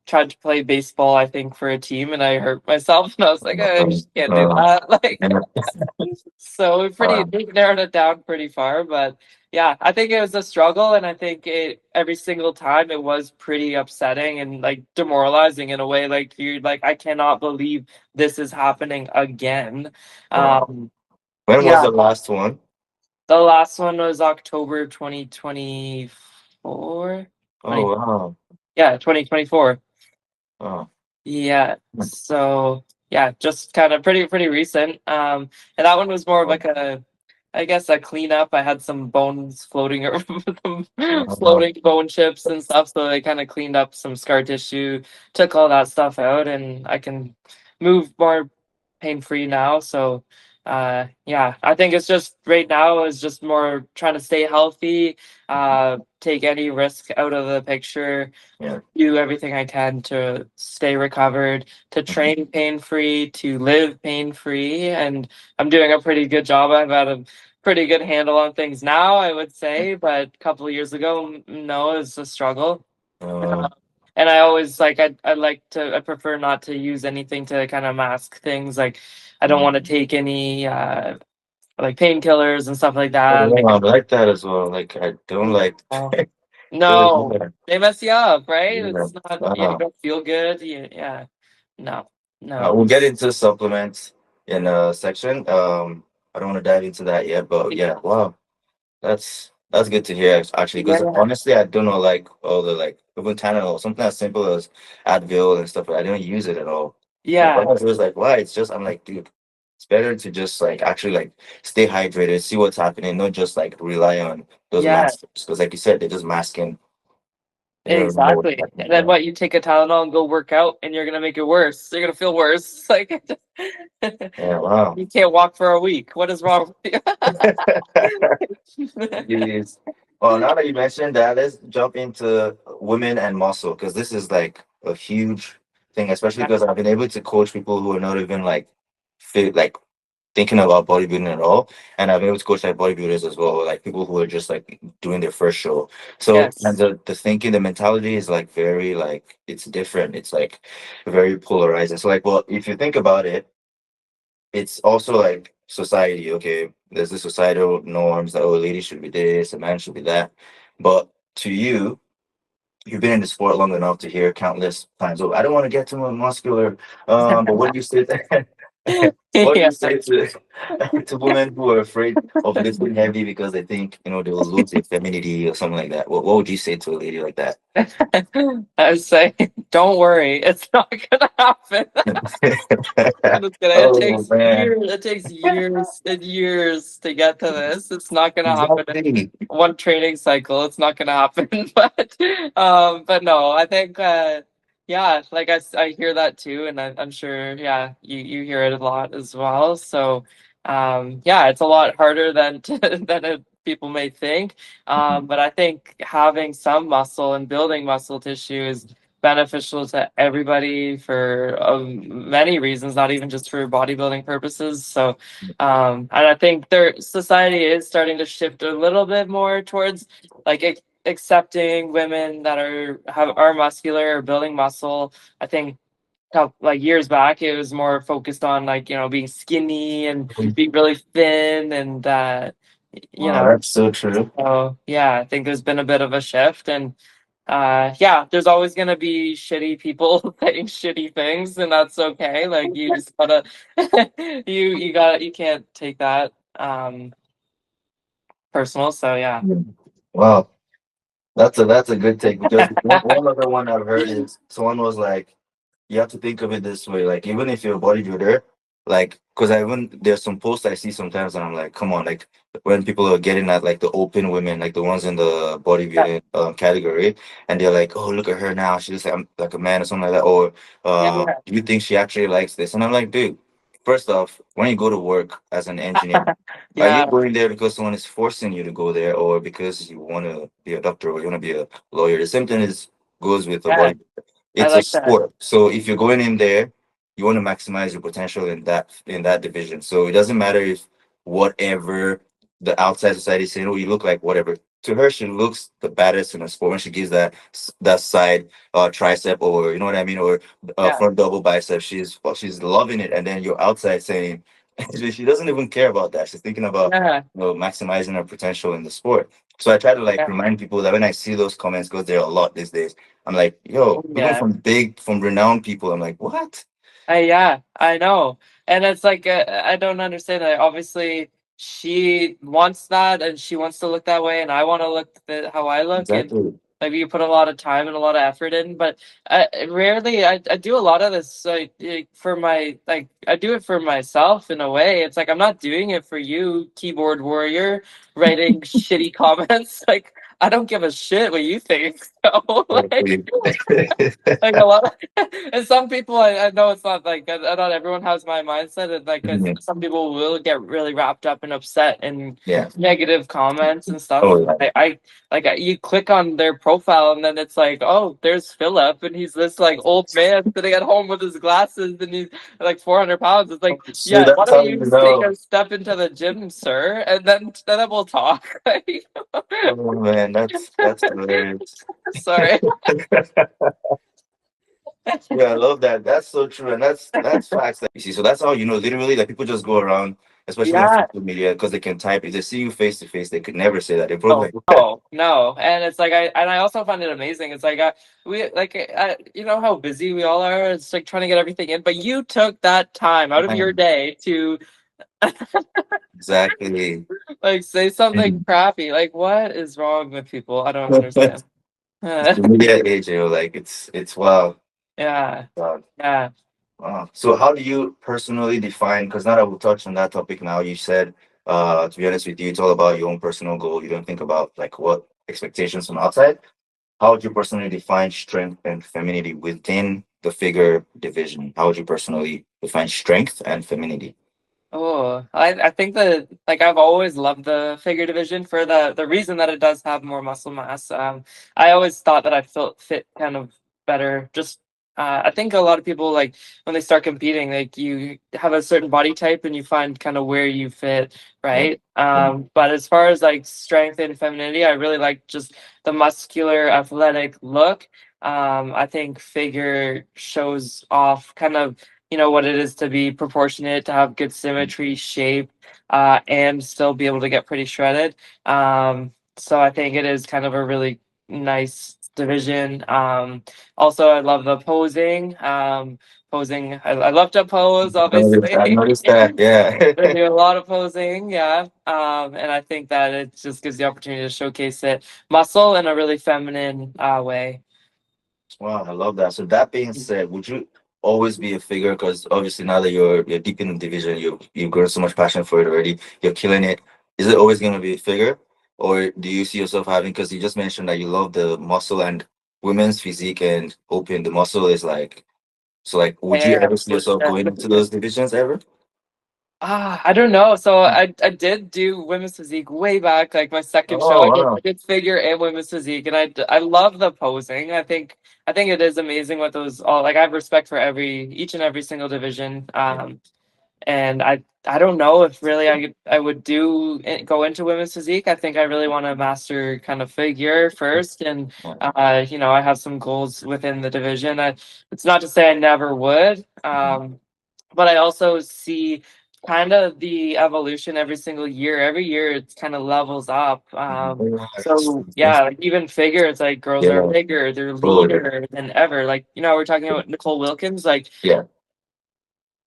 tried to play baseball, I think, for a team, and I hurt myself, and I was like, I that? just can't do that. Like, Yeah. so Wow. we narrowed it down pretty far, but yeah, I think it was a struggle, and I think every single time it was pretty upsetting and like demoralizing in a way. Like you like I cannot believe this is happening again. Wow. Um, When was yeah, the last one? the last one was October 2024. Oh 20, wow. yeah, 2024. Oh. Yeah. So yeah, just kind of pretty recent. And that one was more of like I guess a cleanup. I had some bones floating Wow. floating bone chips and stuff, so I kind of cleaned up some scar tissue, took all that stuff out, and I can move more pain free now. So yeah, I think it's just right now is just more trying to stay healthy, take any risk out of the picture, Yeah. do everything I can to stay recovered, to train pain free, to live pain free, and I'm doing a pretty good job. I've had a pretty good handle on things now, I would say, but a couple of years ago, no, it's a struggle. Uh, And I always like I prefer not to use anything to kind of mask things. Like I don't want to take any like painkillers and stuff like that. oh, I like that as well. Like I don't like. Oh, So, no, yeah. they mess you up, right? Yeah. It's not, you Uh, don't feel good. Yeah, no, no. we'll get into supplements in a section. I don't want to dive into that yet, but yeah, wow, that's good to hear actually. Because Yeah, honestly, I don't know like all the like even Tylenol, something as simple as Advil and stuff. I don't use it at all. And yeah, when I was like, why? It's just I'm like, dude, it's better to just like actually like stay hydrated, see what's happening, not just like rely on those yeah. masks. Because like you said, they're just masking. You don't even know what's Exactly. And happening. then Yeah. what? You take a Tylenol and go work out, and you're gonna make it worse. You're gonna feel worse. Like Yeah, wow. you can't walk for a week. What is wrong with you? Yes. Well, now that you mentioned that, let's jump into women and muscle because this is like a huge thing, especially because I've been able to coach people who are not even like fit, like thinking about bodybuilding at all, and I've been able to coach like bodybuilders as well, like people who are just like doing their first show. So, and Yes. the thinking, the mentality is like very like it's different. It's like very polarizing. So, like, well, if you think about it, it's also like society. Okay, there's the societal norms that oh, a lady should be this, a man should be that. But to you, you've been in the sport long enough to hear countless times. Oh, I don't want to get too muscular. But what do you say? What do Yeah. you say to to women who are afraid of lifting heavy because they think they'll lose their femininity or something like that? What would you say to a lady like that? I would say, don't worry, it's not gonna happen. I'm just kidding. It Oh takes man, years. It takes years and years to get to this. It's not gonna happen exactly. one training cycle. It's not gonna happen. But no, I think yeah, like I hear that too, and I'm sure yeah, you hear it a lot as well. So yeah, it's a lot harder than people may think. But I think having some muscle and building muscle tissue is beneficial to everybody for many reasons, not even just for bodybuilding purposes. So and I think their society is starting to shift a little bit more towards like accepting women that are muscular or building muscle. I think like years back it was more focused on like being skinny and being really thin and you Wow, know that's so true. so yeah, I think there's been a bit of a shift and yeah, there's always gonna be shitty people saying shitty things and that's okay. Like you just gotta you can't take that personal. So yeah. Wow. That's a good take because one other one I've heard is someone was like, you have to think of it this way, like even if you're a bodybuilder, like because I even there's some posts I see sometimes and I'm like, come on, like when people are getting at like the open women, like the ones in the Yeah. bodybuilding category, and they're like, oh look at her now, she looks like like a man or something like that, or Yeah. do you think she actually likes this? And I'm like, dude, first off, when you go to work as an engineer. Are you Yeah. going there because someone is forcing you to go there, or because you want to be a doctor or you want to be a lawyer? The same thing is goes with the Yeah. body. I It's a like that. sport, so if you're going in there, you want to maximize your potential in that division. So it doesn't matter if whatever the outside society is saying, oh, you look like whatever. To her, she looks the baddest in the sport when she gives that side tricep, or you know what I mean, or Yeah. front double bicep. She's loving it, and then you're outside saying. She doesn't even care about that. She's thinking about Yeah. maximizing her potential in the sport. So I try to like Yeah. remind people that when I see those comments, because there are a lot these days, I'm like, yo, even Yeah. from renowned people, I'm like, what? Yeah, I know. And it's like I don't understand that. Obviously, she wants that and she wants to look that way and I want to look how I look and Exactly. like you put a lot of time and a lot of effort in, but I do a lot of this for my like I do it for myself in a way. It's like I'm not doing it for you, keyboard warrior, writing shitty comments. Like I don't give a shit what you think. So Totally. like a lot and some people I know it's not like not everyone has my mindset, and like 'cause Mhm. some people will get really wrapped up and upset in Yeah. negative comments and stuff. Oh, yeah. You click on their profile and then it's like, oh, there's Philip and he's this like old man sitting at home with his glasses and he's like 400 pounds. It's like, Shit, yeah, why that's don't how you you take know. a step into the gym, sir, and then we'll talk. Oh man, that's hilarious. Sorry. Yeah, I love that. That's so true, and that's facts that you see. So that's how you know, literally, like people just go around, especially on Yeah. social media, because they can type. If they see you face to face, they could never say that. They Oh probably no, and it's like I also find it amazing. It's like we like you know how busy we all are. It's like trying to get everything in, but you took that time out of your Man, day to exactly. like say something Mm. crappy. Like, what is wrong with people? I don't understand. Social media age, like it's wow. Yeah, Wow. yeah. Wow. So how do you personally define? Because now that we'll touch on that topic now, you said, to be honest with you, it's all about your own personal goal. You don't think about like what expectations from outside. How would you personally define strength and femininity within the figure division? How would you personally define strength and femininity? Oh, I think that like I've always loved the figure division for the reason that it does have more muscle mass. I always thought that I felt fit kind of better. Just I think a lot of people like when they start competing, like you have a certain body type and you find kind of where you fit, Yeah. right? But as far as like strength and femininity, I really like just the muscular, athletic look. I think figure shows off kind of what it is to be proportionate, to have good symmetry, shape, and still be able to get pretty shredded. So I think it is kind of a really nice division. Also, I love the posing. Posing, I love to pose, obviously. I noticed that. They Yeah. do a lot of posing, yeah. And I think that it just gives the opportunity to showcase it muscle in a really feminine way. Wow, I love that. So that being said, would you always be a figure? Because obviously now that you're deep in the division, you've grown so much passion for it already. You're killing it. Is it always going to be a figure, or do you see yourself having? Because you just mentioned that you love the muscle and women's physique and open. The muscle is like so. Like, would you Yeah, ever see yourself going into those divisions ever? I don't know. So I did do women's physique way back, like my second show. Oh I wow. did figure and women's physique, and I love the posing. I think it is amazing what those all like. I have respect for each and every single division. And I don't know if really I would go into women's physique. I think I really want to master kind of figure first, and I have some goals within the division. It's not to say I never would. But I also see kind of the evolution every single year. Every year it's kind of levels up. So yeah, like even figure, it's like girls are Yeah. bigger, they're Totally. leaner than ever. Like, we're talking about Nicole Wilkins, like Yeah.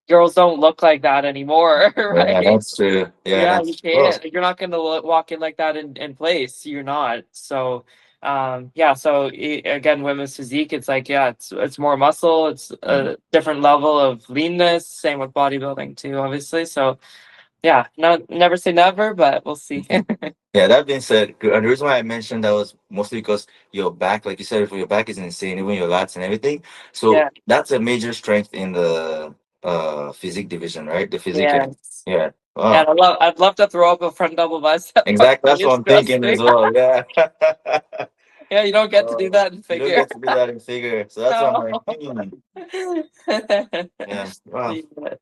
girls don't look like that anymore, Yeah, right? that's true. Yeah, Yeah, you that's well. can't. You're not going to walk in like that in place. You're not. So, yeah. So again, women's physique, it's like, yeah, it's more muscle. It's a different level of leanness. Same with bodybuilding too, obviously. So, yeah, never say never, but we'll see. Yeah, that being said, and the reason why I mentioned that was mostly because your back, like you said before, your back is insane, even your lats and everything. So Yeah. that's a major strength in the physique division, right? The physique and Yes. yeah. And Wow. I'd love to throw up a front double bicep, but Exactly. That's what it's I'm thinking as disgusting. well. Yeah. Yeah, you don't get to do that in You don't figure. get to do that in figure. So that's what I'm No. like, yeah. Wow. Yeah.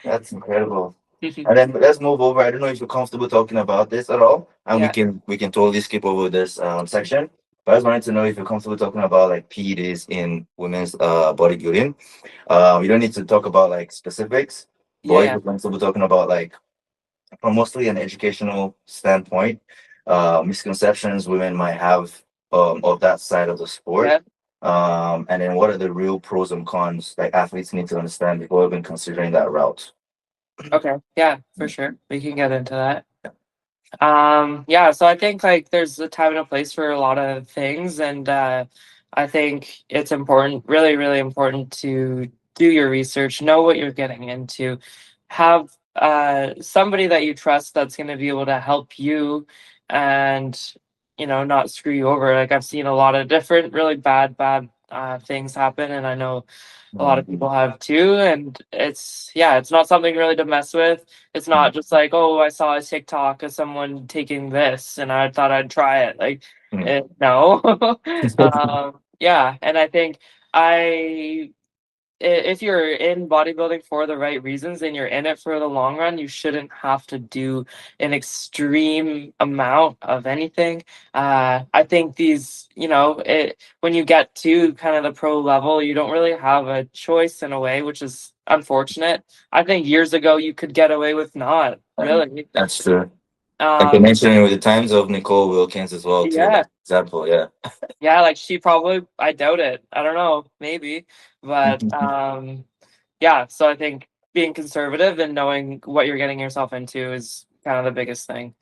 That's incredible. And then let's move over. I don't know if you're comfortable talking about this at all, and we Yeah. can we can totally skip over this section. But I just wanted to know if you're comfortable talking about like PEDs in women's bodybuilding. You don't need to talk about like specifics, but if Yeah. you're comfortable talking about like from mostly an educational standpoint, misconceptions women might have of that side of the sport. Yeah. And then what are the real pros and cons that athletes need to understand before even considering that route? Okay. Yeah, for sure. We can get into that. Yeah, so I think like there's a time and a place for a lot of things, and I think it's important, really, really important to do your research, know what you're getting into, have somebody that you trust that's going to be able to help you and not screw you over. Like I've seen a lot of different really bad things happen, and I know a lot of people have too. And it's not something really to mess with. It's not just like, oh, I saw a TikTok of someone taking this and I thought I'd try it. Like no. Yeah, and I think I if you're in bodybuilding for the right reasons and you're in it for the long run, you shouldn't have to do an extreme amount of anything. I think when you get to kind of the pro level, you don't really have a choice in a way, which is unfortunate. I think years ago you could get away with not really. That's true. Like you mentioned with the times of Nicole Wilkins as well, too. Yeah. Like, example, yeah. Yeah, like she probably, I doubt it. I don't know, maybe. But yeah, so I think being conservative and knowing what you're getting yourself into is kind of the biggest thing.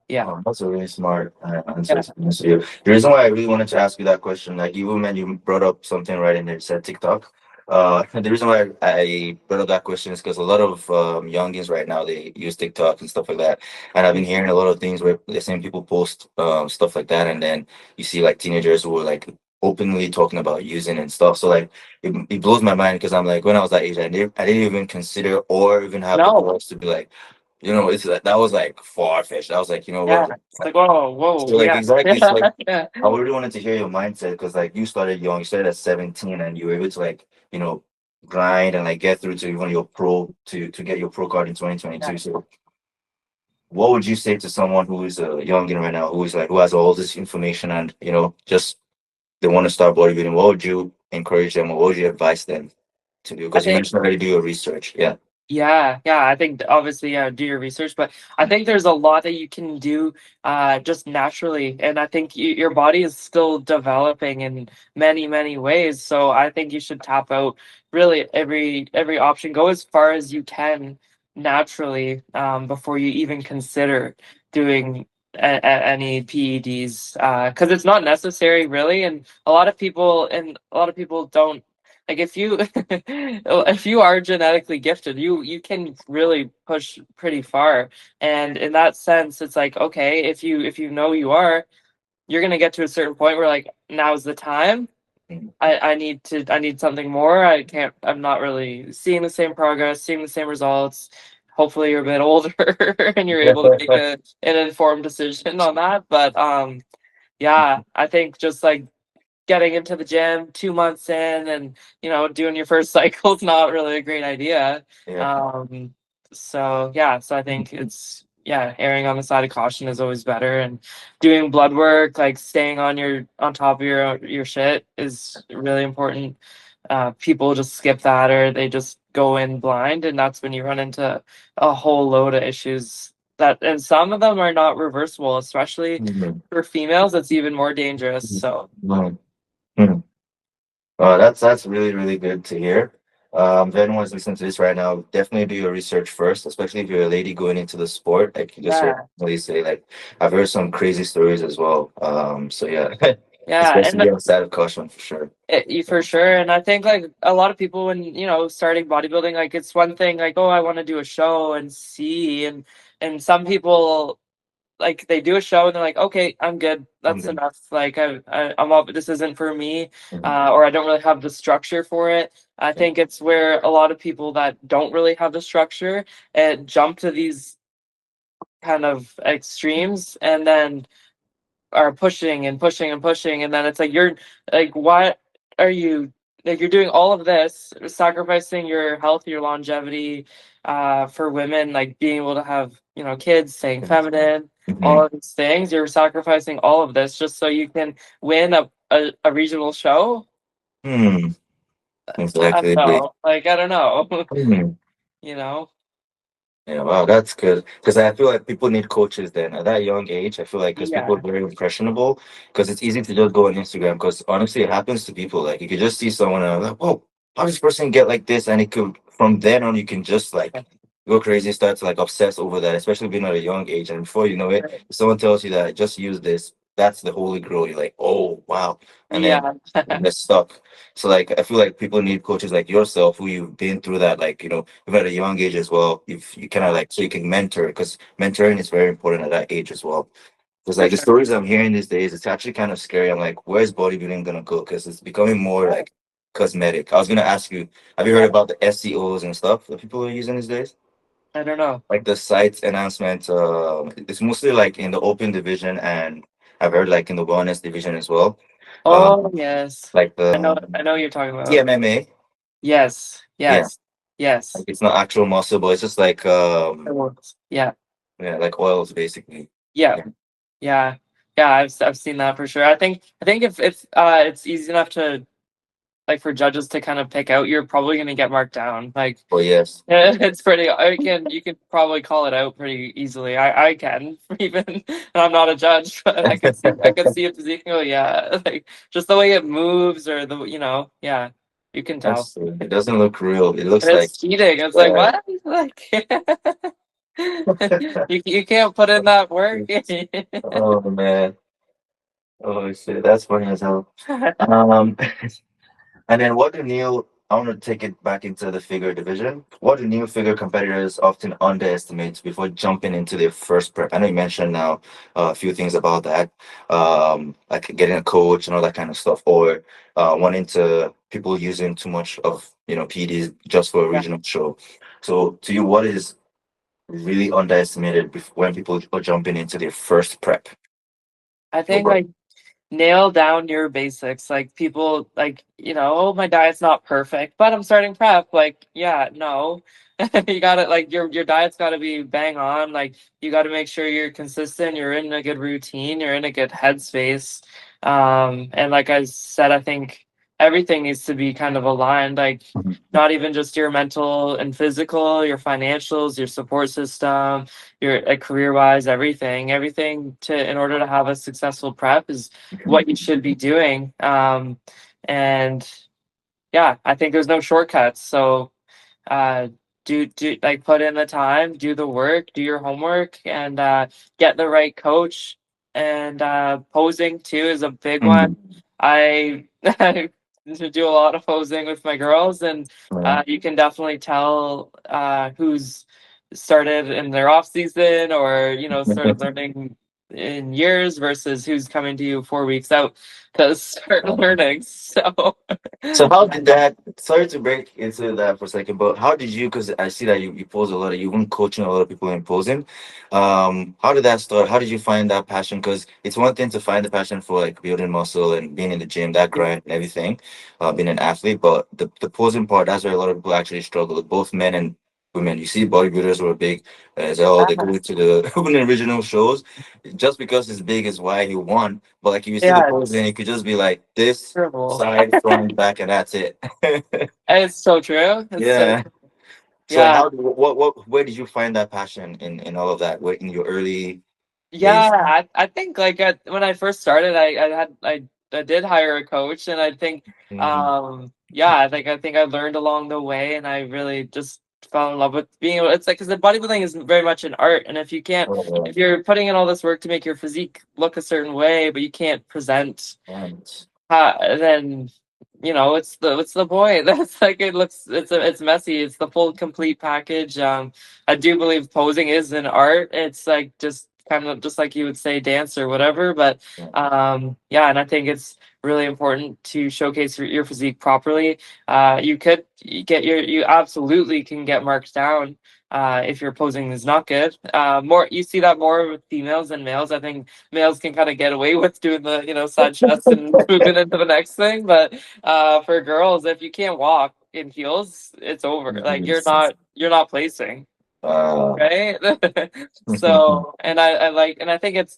Yeah. That's a really smart answer. To be honest with you. The reason why I really wanted to ask you that question, like even when you brought up something right in there, said TikTok. The reason why I brought up that question is because a lot of youngins right now they use TikTok and stuff like that, and I've been hearing a lot of things where the same people post stuff like that, and then you see like teenagers who are like openly talking about using and stuff. So like it blows my mind because I'm like when I was that age, I didn't even consider or even have the No. balls to be like. It's like that was like far fetched. I was like, Yeah. what? It's like, whoa, So like yeah. exactly. So like Yeah. I really wanted to hear your mindset because like you started young. You started at 17, and you were able to like grind and like get through to even your pro to get your pro card in 2022. Yeah. So what would you say to someone who is a youngin right now, who has all this information and just they want to start bodybuilding? What would you encourage them, or what would you advise them to do? I Because you think mentioned already do your research. Yeah. Yeah, I think obviously, yeah, do your research, but I think there's a lot that you can do just naturally, and I think your body is still developing in many ways. So I think you should tap out really every option. Go as far as you can naturally before you even consider doing any PEDs because it's not necessary really, and a lot of people don't like if you if you are genetically gifted, you can really push pretty far. And in that sense, it's like, okay, if you know you are, you're gonna get to a certain point where like now's the time. I need something more. I'm not really seeing the same progress, seeing the same results. Hopefully you're a bit older and you're able to make an informed decision on that. But yeah, I think just like getting into the gym 2 months in and doing your first cycle is not really a great idea. Yeah. So I think it's erring on the side of caution is always better, and doing blood work, like staying on top of your shit is really important. People just skip that or they just go in blind, and that's when you run into a whole load of issues and some of them are not reversible, especially for females. It's even more dangerous. So Mhm. That's really, really good to hear. If anyone's listening to this right now, definitely do your research first, especially if you're a lady going into the sport. Like you just heard yeah. Emily say, like I've heard some crazy stories as well. So yeah, it's Yeah, best to and be on the side of caution for sure. you for sure. And I think like a lot of people when starting bodybuilding, like it's one thing like, oh, I want to do a show and see, and some people like they do a show and they're like, okay, I'm good, that's Mhm. enough. Like I'm all, this isn't for me, Mhm. or I don't really have the structure for it. I Yeah. think it's where a lot of people that don't really have the structure and jump to these kind of extremes and then are pushing and pushing and pushing, and then it's like you're like, what are you like? You're doing all of this, sacrificing your health, your longevity, for women, like being able to have kids, staying feminine, all Mhm. of these things. You're sacrificing all of this just so you can win a regional show. Hmm. I don't Exactly. know. Like I don't know. Hmm. you know. Yeah, wow, that's good. Because I feel like people need coaches then. At that young age, I feel like because people are Yeah. very impressionable, because it's easy to just go on Instagram. Because honestly, it happens to people. Like you could just see someone and I'm like, whoa, how does this person get like this? And it could from then on you can just like go crazy, start to like obsess over that, especially being at a young age. And before you know it, if someone tells you that just use this, that's the holy grail. You're like, oh wow. And then Yeah. you get stuck. So like I feel like people need coaches like yourself who you've been through that, like, even at a young age as well. If you kind of like so you can mentor, because mentoring is very important at that age as well. Because for like the sure. stories I'm hearing these days, it's actually kind of scary. I'm like, where's bodybuilding gonna go? Because it's becoming more like cosmetic. I was gonna ask you, have you heard about the SEOs and stuff that people are using these days? I don't know. Like the site announcement, it's mostly like in the open division, and I've heard like in the wellness division as well. Oh yes, Like I know. the I know what you're talking about. TMMA. Yes, Yeah, yes, like yes. it's not actual muscle, but it's just like Yeah, yeah, like oils basically. yeah, Yeah. yeah, yeah. I've seen that for sure. I think if it's easy enough to like for judges to kind of pick out, you're probably gonna get marked down. Like Oh yes. it's pretty. You can probably call it out pretty easily. I can even. And I'm not a judge, but I could see a physique and go, yeah, like just the way it moves or the yeah, you can tell. That's it doesn't look real. It looks And like it's cheating. It's like uh, what? Like you can't put in that work. oh man. Oh shit, that's funny as hell. Um, and then what do new? I want to take it back into the figure division. What do new figure competitors often underestimate before jumping into their first prep? I know you mentioned now a few things about that, like getting a coach and all that kind of stuff, or wanting to people using too much of PEDs just for a Yeah, regional show. So, to you, what is really underestimated when people are jumping into their first prep? I think Or- like nail down your basics. Like people like, oh, my diet's not perfect, but I'm starting prep. Like, yeah, no. You got to like your diet's got to be bang on. Like you got to make sure you're consistent, you're in a good routine, you're in a good headspace. And like I said, I think everything needs to be kind of aligned, like not even just your mental and physical, your financials, your support system, your like career wise, everything to in order to have a successful prep is what you should be doing. And yeah, I think there's no shortcuts. So uh, do like put in the time, do the work, do your homework, and get the right coach. And posing too is a big one. Mhm. I I do a lot of posing with my girls, and Right. you can definitely tell who's started in their off season or started learning in years versus who's coming to you 4 weeks out to start learning. So So how did that? Sorry to break into that for a second, but how did you? Because I see that you pose a lot. You've been coaching a lot of people in posing. How did that start? How did you find that passion? Because it's one thing to find the passion for like building muscle and being in the gym, that grind and everything, being an athlete. But the posing part, that's where a lot of people actually struggle. Both men and women. You see, bodybuilders were big as well. They go to the even original shows. Just because it's big is why he won. But like if you see the yeah, posing, it could just be like this terrible. side, front, back, and that's it. It's so true. It's so Yeah. true. So like, Yeah. where did you find that passion in all of that? Where in your early Yeah, days? I think like when I first started, I did hire a coach, and I think Mhm. yeah, I think I learned along the way, and I really just fell in love with being able. It's like because the bodybuilding is very much an art, and Oh, if you're putting in all this work to make your physique look a certain way, but you can't present right. then it's the point. That's like it's messy. It's the full complete package. I do believe posing is an art. It's like just kind of just like you would say dance or whatever. But Yeah. yeah, and I think it's really important to showcase your physique properly. You absolutely can get marked down if your posing is not good. More you see that more with females than males. I think males can kind of get away with doing the side chest and moving into the next thing, but for girls, if you can't walk in heels, it's over. Like you're not placing, right? So, and I think it's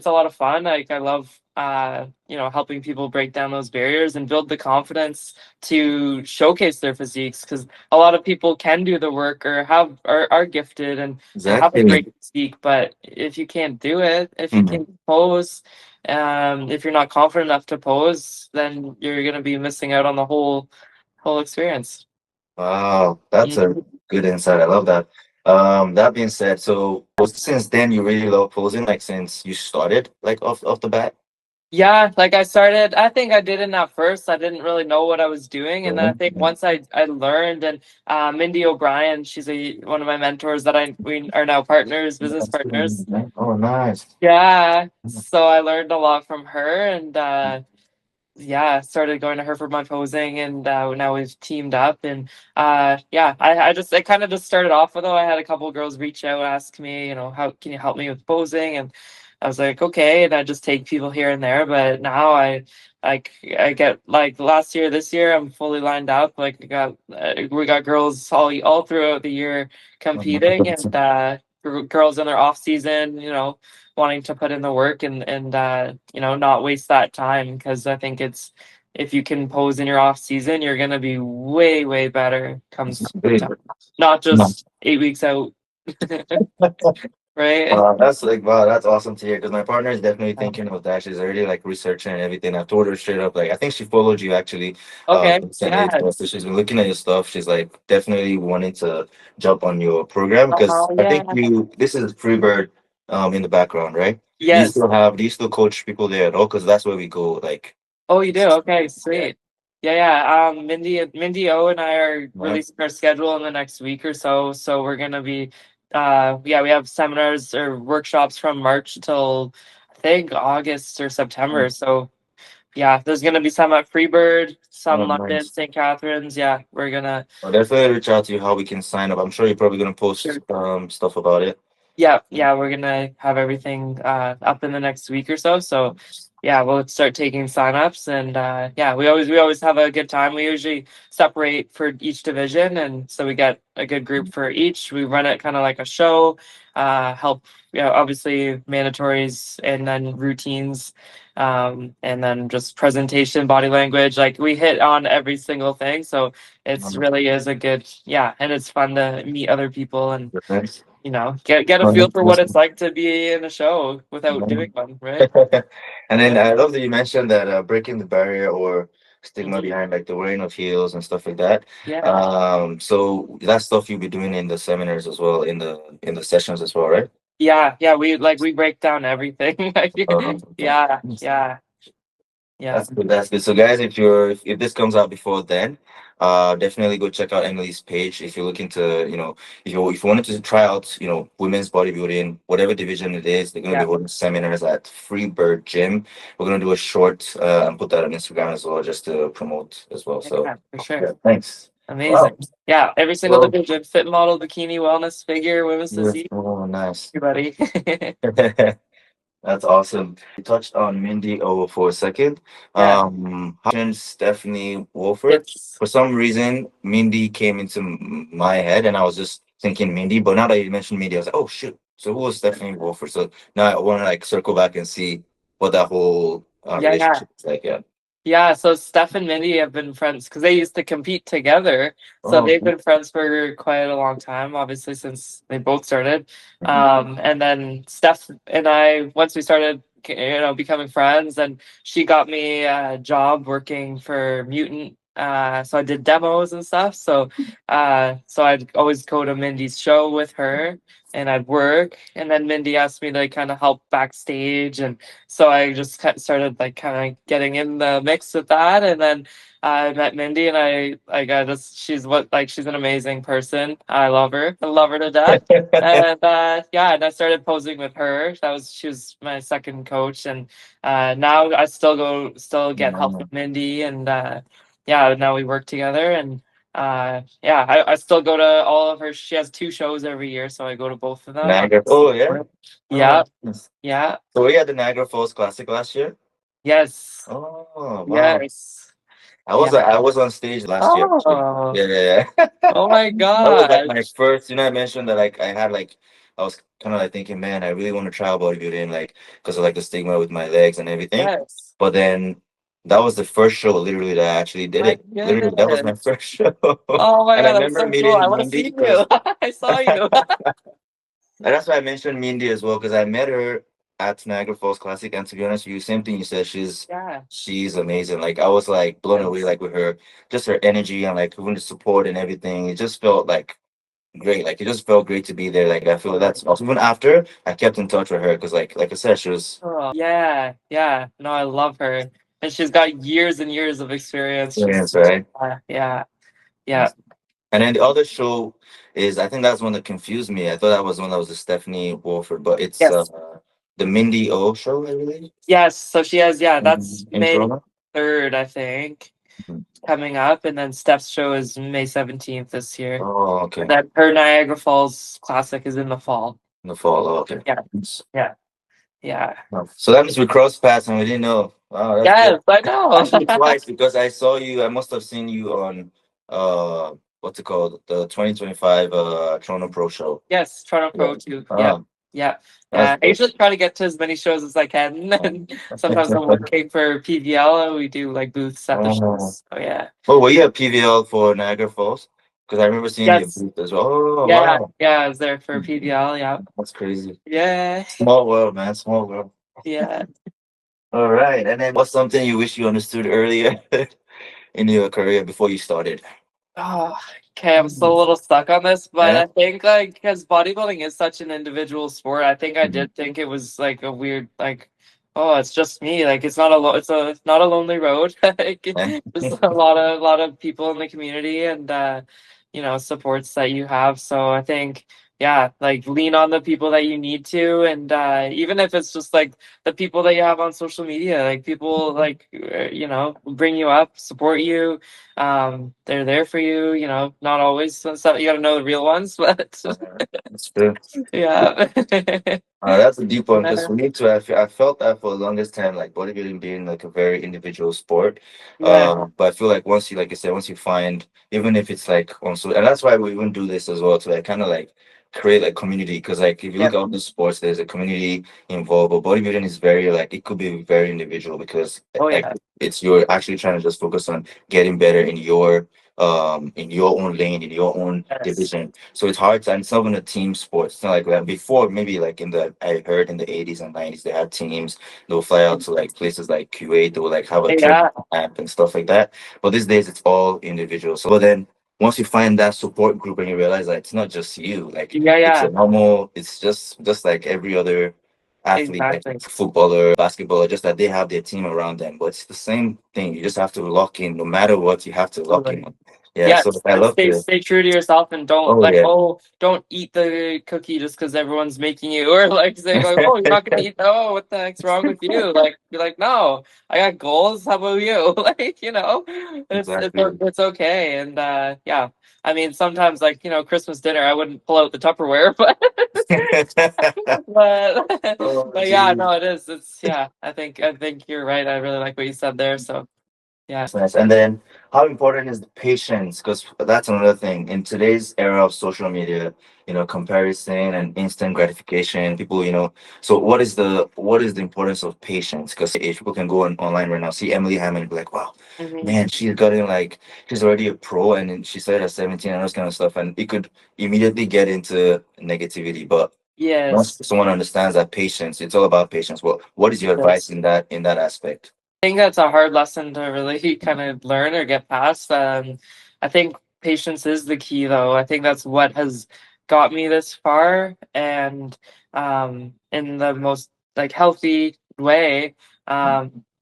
a lot of fun. Like I love helping people break down those barriers and build the confidence to showcase their physiques, because a lot of people can do the work or are gifted and have a Exactly. great physique, but if you can't do it, if you Mhm. can't pose, if you're not confident enough to pose, then you're gonna be missing out on the whole experience. Wow, that's a Mhm. good insight. I love that. That being said, so since then you really love posing, like since you started, like off the bat. Yeah, like I think I did it at first. I didn't really know what I was doing. And then I think once I learned, and Mindi O'Brien, she's one of my mentors that we are now partners, business partners. Oh, nice. Yeah. So I learned a lot from her, and yeah, started going to her for my posing, and now we've teamed up. And yeah, I kind of just started off with, I had a couple of girls reach out, ask me, how can you help me with posing? And I was like, okay, and I just take people here and there. But now like I get, like, last year, this year, I'm fully lined up. Like, we got girls all throughout the year competing, and girls in their off season, wanting to put in the work, and not waste that time, because I think it's, if you can pose in your off season, you're gonna be way better comes time. Not just 8 weeks out. Right. That's like, wow, that's awesome to hear, because my partner is definitely thinking of that. She's already like researching and everything. I told her straight up, like, I think she followed you actually. Okay. Recently. Yeah. So she's been looking at your stuff. She's like definitely wanting to jump on your program, because I Yeah. think this is Freebird in the background, right? Yes. Do you still coach people there at all? Because that's where we go, like. Oh, you do? Okay, sweet. Yeah. Mindy O and I are releasing our schedule in the next week or so. So we're gonna be, yeah, we have seminars or workshops from March till, I think, August or September. So yeah, there's gonna be some at Freebird, some London, Nice. St. Catharines. Yeah, we're gonna. I'll definitely reach out to you how we can sign up. I'm sure you're probably gonna post Sure. stuff about it. Yeah, we're gonna have everything up in the next week or so. So yeah, we'll start taking signups, and yeah, we always have a good time. We usually separate for each division, and so we get a good group for each. We run it kind of like a show, help, obviously mandatories, and then routines, and then just presentation, body language. Like, we hit on every single thing. So it's really is a good, yeah, and it's fun to meet other people, and Nice. get a feel for what it's like to be in a show without doing one, right? And then Yeah. I love that you mentioned that breaking the barrier or stigma Mhm. behind like the wearing of heels and stuff like that. Yeah. So that stuff you'll be doing in the seminars as well, in the sessions as well, right? Yeah, we break down everything. Okay. Yeah. That's good. That's good. So, guys, if this comes out before then, definitely go check out Emily's page if you're looking to, if you wanted to try out, women's bodybuilding, whatever division it is. They're gonna be holding seminars at Freebird Gym. We're gonna do a short and put that on Instagram as well, just to promote as well. So, Yeah, for sure. yeah, thanks. Amazing. Wow. Yeah, every single Well, division: fit model, bikini, wellness, figure, women's physique, oh, nice. everybody. That's awesome. You touched on Mindy O for a second. Yeah. How mentioned Stephanie Wolford. Yes. For some reason, Mindy came into my head, and I was just thinking Mindy. But now that you mentioned Mindy, I was like, oh shoot. So who was Stephanie Wolford? So now I want to like circle back and see what that whole Yeah. relationship is like. Yeah. Yeah, so Steph and Mindy have been friends because they used to compete together. So Oh, they've been friends for quite a long time, obviously, since they both started. And then Steph and I, once we started, becoming friends, and she got me a job working for Mutant. So I did demos and stuff. So I'd always go to Mindy's show with her, and I'd work. And then Mindy asked me to kind of help backstage, and so I just started, like, kind of getting in the mix with that. And then I met Mindy, and she's an amazing person. I love her. I love her to death. And yeah, and I started posing with her. She was my second coach, and now I still get help no. with Mindy, and yeah, now we work together. And yeah, I still go to all of her. She has 2 shows every year, so I go to both of them. Niagara. Oh, yeah. Yeah, Oh, nice. yeah. So we had the Niagara Falls Classic last year. Yes. Oh, wow. Yes. I Yeah. was on stage last year, actually. Oh. Yeah. Oh my That was like my gosh. first, I mentioned that like I was kind of like thinking, man, I really want to try bodybuilding, like, because of like the stigma with my legs and everything. Yes. But then that was the first show literally that I actually did My it. Literally, that was my goodness. first show. Oh my And I God, that's remember so cool. I meeting want to Mindy see you. because I saw you. that's why I mentioned Mindy as well, because I met her at Niagara Falls Classic, and to be honest with you, same thing you said, Yeah. she's amazing. Like, I was like blown away, Yes. like with her, just her energy and like even the support and everything. It just felt like great. Like it just felt great to be there. Like I feel like that's awesome. Even after I kept in touch with her because like I said, she was Oh, yeah, yeah. No, I love her. And she's got years and years of experience. experienced, Just right? yeah, yeah. And then the other show is I think that's one that confused me. I thought that was one that was a Stephanie Wolford, but it's Yes. the Mindy O show, I believe. Yes. So she has, yeah, that's In May Toronto. 3rd, I think, Mhm. coming up. And then Steph's show is May 17th this year. Oh, And okay. then her Niagara Falls Classic is in the fall. In the fall. Oh, okay. Yeah, yeah, yeah. Oh, so that means we crossed paths and we didn't know. Wow, that's good. Yes, I know. Actually, twice because I saw you. I must have seen you on what's it called? The 2025 Toronto Pro Show. Yes, Toronto Yeah. Pro too. Yeah, Oh, yeah, that's yeah. I good. usually try to get to as many shows as I can. And sometimes I'm working for PVL and we do like booths at the Oh, shows. Oh yeah. oh, were you at PVL for Niagara Falls? Because I remember seeing your Yes. booth as well. Oh, Yeah, wow. yeah. I was there for PVL. Yeah. That's crazy. Yeah. Small world, man. Small world. Yeah. All right. And then what's something you wish you understood earlier in your career before you started? Oh, okay, I'm still a little stuck on this, but Yeah. I think like because bodybuilding is such an individual sport, I think I Mhm. did think it was like a weird like, oh, it's just me. Like it's not a lonely road. Like Yeah. there's a lot of people in the community and you know, supports that you have. So I think yeah, like lean on the people that you need to, and even if it's just like the people that you have on social media, like people like you know, bring you up, support you, they're there for you, you know, not always, so you got to know the real ones, but That's true. yeah. That's a deep one because Yeah, for me too, I felt that for the longest time, like bodybuilding being like a very individual sport. yeah, But I feel like once you, like I said, once you find, even if it's like on so, and that's why we even do this as well to like kind of like create like community. Because like if you yeah, look at other sports, there's a community involved, but bodybuilding is very like it could be very individual because oh like yeah, it's you're actually trying to just focus on getting better in your own lane, in your own yes, division. So it's hard to, and it's not even a team sport. It's not like that. Before, maybe like I heard in the 80s and 90s, they had teams. They'll fly out to like places like Kuwait. They will like have a training yeah, camp and stuff like that. But these days, it's all individual. So, but then once you find that support group and you realize that it's not just you, like yeah, it's yeah, a normal, it's just like every other athlete, like exactly, footballer, basketballer, just that they have their team around them. But it's the same thing. You just have to lock in, no matter what, you have to lock totally. in. Yeah, so Yes, I and love to. stay true to yourself and don't Oh like, yeah. oh, don't eat the cookie just because everyone's making you, or like saying like, oh, you're not gonna eat, oh, what the heck's wrong with you? Like you're like, no, I got goals. How about you? Like, you know, Exactly. it's okay. And yeah, I mean sometimes like, you know, Christmas dinner I wouldn't pull out the Tupperware, but but Oh, but yeah, geez. no, it is. It's yeah, I think you're right. I really like what you said there. So yeah. That's nice. And then how important is the patience? Because that's another thing. In today's era of social media, comparison and instant gratification, people, so what is the importance of patience? Because if people can go online right now, see Emily Hammond, and be like, wow, Mhm. man, she's already a pro and then she started at 17 and those kind of stuff. And it could immediately get into negativity. But once Yes. someone understands that patience, it's all about patience. Well, what is your advice Yes. in that aspect? I think that's a hard lesson to really kind of learn or get past. I think patience is the key, though. I think that's what has got me this far, and in the most like healthy way.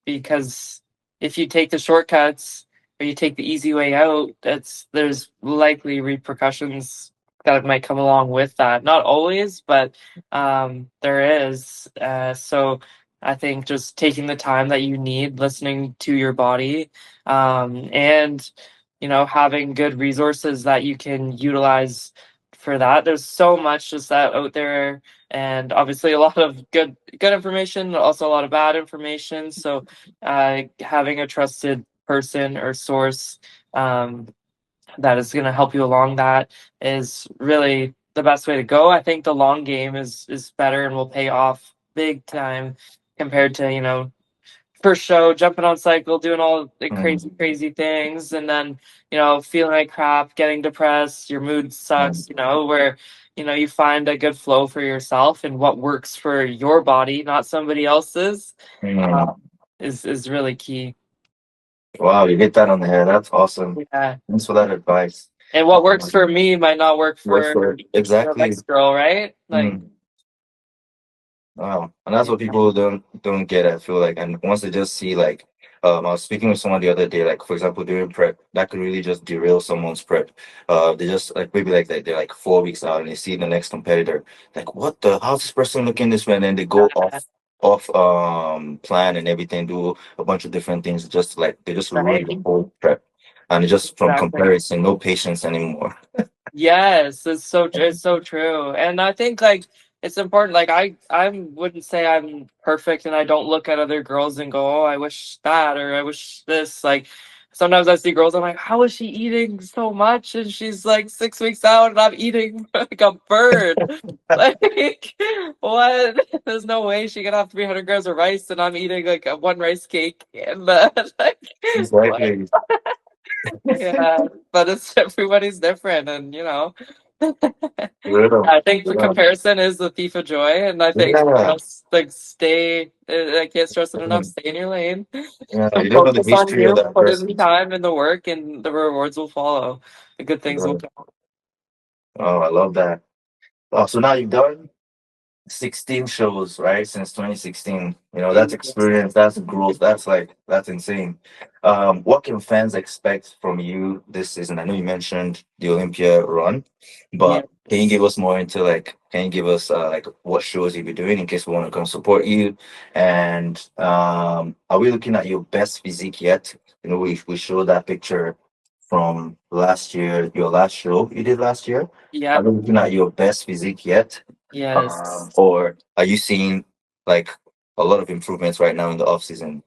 Because if you take the shortcuts or you take the easy way out, there's likely repercussions that might come along with that. Not always, but there is. So I think just taking the time that you need, listening to your body, and you know, having good resources that you can utilize for that. There's so much just that out there, and obviously a lot of good information, but also a lot of bad information. So, having a trusted person or source that is going to help you along that is really the best way to go. I think the long game is better and will pay off big time compared to, you know, first show jumping on cycle, doing all the crazy things, and then, you know, feeling like crap, getting depressed, your mood Mm. sucks, you know, where, you know, you find a good flow for yourself and what works for your body, not somebody else's, Mm. um, is really key. Wow, you hit that on the head. That's awesome. Yeah. Thanks for that advice. And what works for me might not work Works for for the exactly. next girl, right? Like, Mm. Wow, and that's what people don't get. I feel like, and once they just see like, I was speaking with someone the other day, like for example, during prep, that could really just derail someone's prep. They just like maybe like they're like 4 weeks out and they see the next competitor, like what the how's this person looking this way, and then they go off plan and everything, do a bunch of different things, just like they just ruin right? the whole prep, and it's just from Exactly. comparison, no patience anymore. Yes, it's so true. And I think like it's important. Like I wouldn't say I'm perfect and I don't look at other girls and go, "Oh, I wish that," or "I wish this." Like sometimes I see girls, I'm like, "How is she eating so much?" And she's like 6 weeks out and I'm eating like a bird. Like what? There's no way she can have 300 grams of rice and I'm eating like a one rice cake and like what? Exactly. Yeah, but it's everybody's different, and you know, Real. I think the comparison is the thief of joy, and I think Yeah. like stay. I can't stress it enough. Stay in your lane. Yeah, you don't know the Focus on history of you. that Put in the person. time and the work, and the rewards will follow. The good things will Right. come. Oh, I love that. Oh, so now you've done 16 shows, right? Since 2016. That's experience, that's growth, that's insane. What can fans expect from you this season? I know you mentioned the Olympia run, but can you give Yes. us more into like, can you give us like what shows you'll be doing in case we want to come support you? And are we looking at your best physique yet? We showed that picture from last year, your last show you did last year. Are Yep. we looking at your best physique yet? Yes. Or are you seeing like a lot of improvements right now in the off season?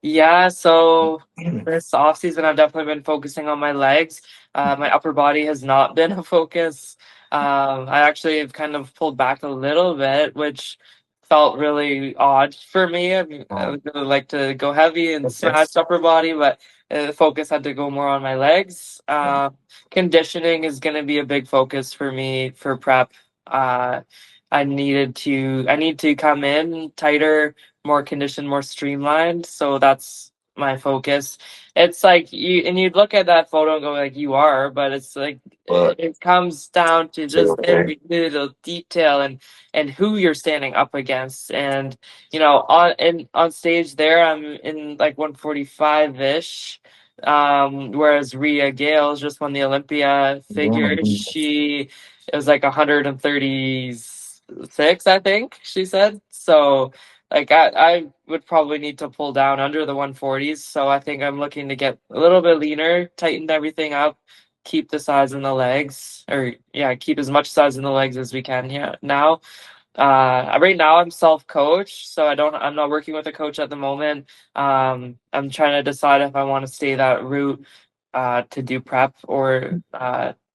Yeah, so this off season I've definitely been focusing on my legs. My upper body has not been a focus. I actually have kind of pulled back a little bit, which felt really odd for me. I Oh, would really like to go heavy and okay. smash upper body, but the focus had to go more on my legs. Conditioning is going to be a big focus for me for prep. Uh, I need to come in tighter, more conditioned, more streamlined. So that's my focus. It's like you'd look at that photo and go like you are, but it's like But it comes down to just okay. every little detail and who you're standing up against. And you know, on stage there, I'm in like 145 ish. Whereas Rhea Gales just won the Olympia figure. Mhm. It was like 136, I think she said. So like I would probably need to pull down under the 140s. So I think I'm looking to get a little bit leaner, tightened everything up, keep the size in the legs, or yeah, keep as much size in the legs as we can here now. Right now I'm self-coached, so I'm not working with a coach at the moment. I'm trying to decide if I want to stay that route to do prep or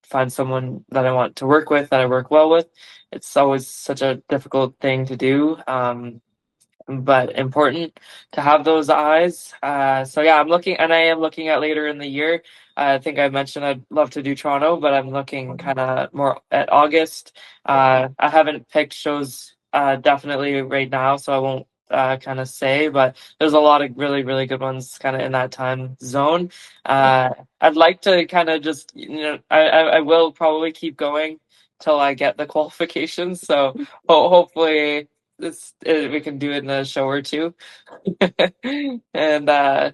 find someone that I want to work with that I work well with. It's always such a difficult thing to do. But important to have those eyes. So yeah, I'm looking, and I am looking at later in the year. I think I mentioned I'd love to do Toronto, but I'm looking kind of more at August. I haven't picked shows definitely right now, so I won't kind of say, but there's a lot of really, really good ones kind of in that time zone. I'd like to kind of just, I will probably keep going till I get the qualifications. So hopefully we can do it in a show or two. And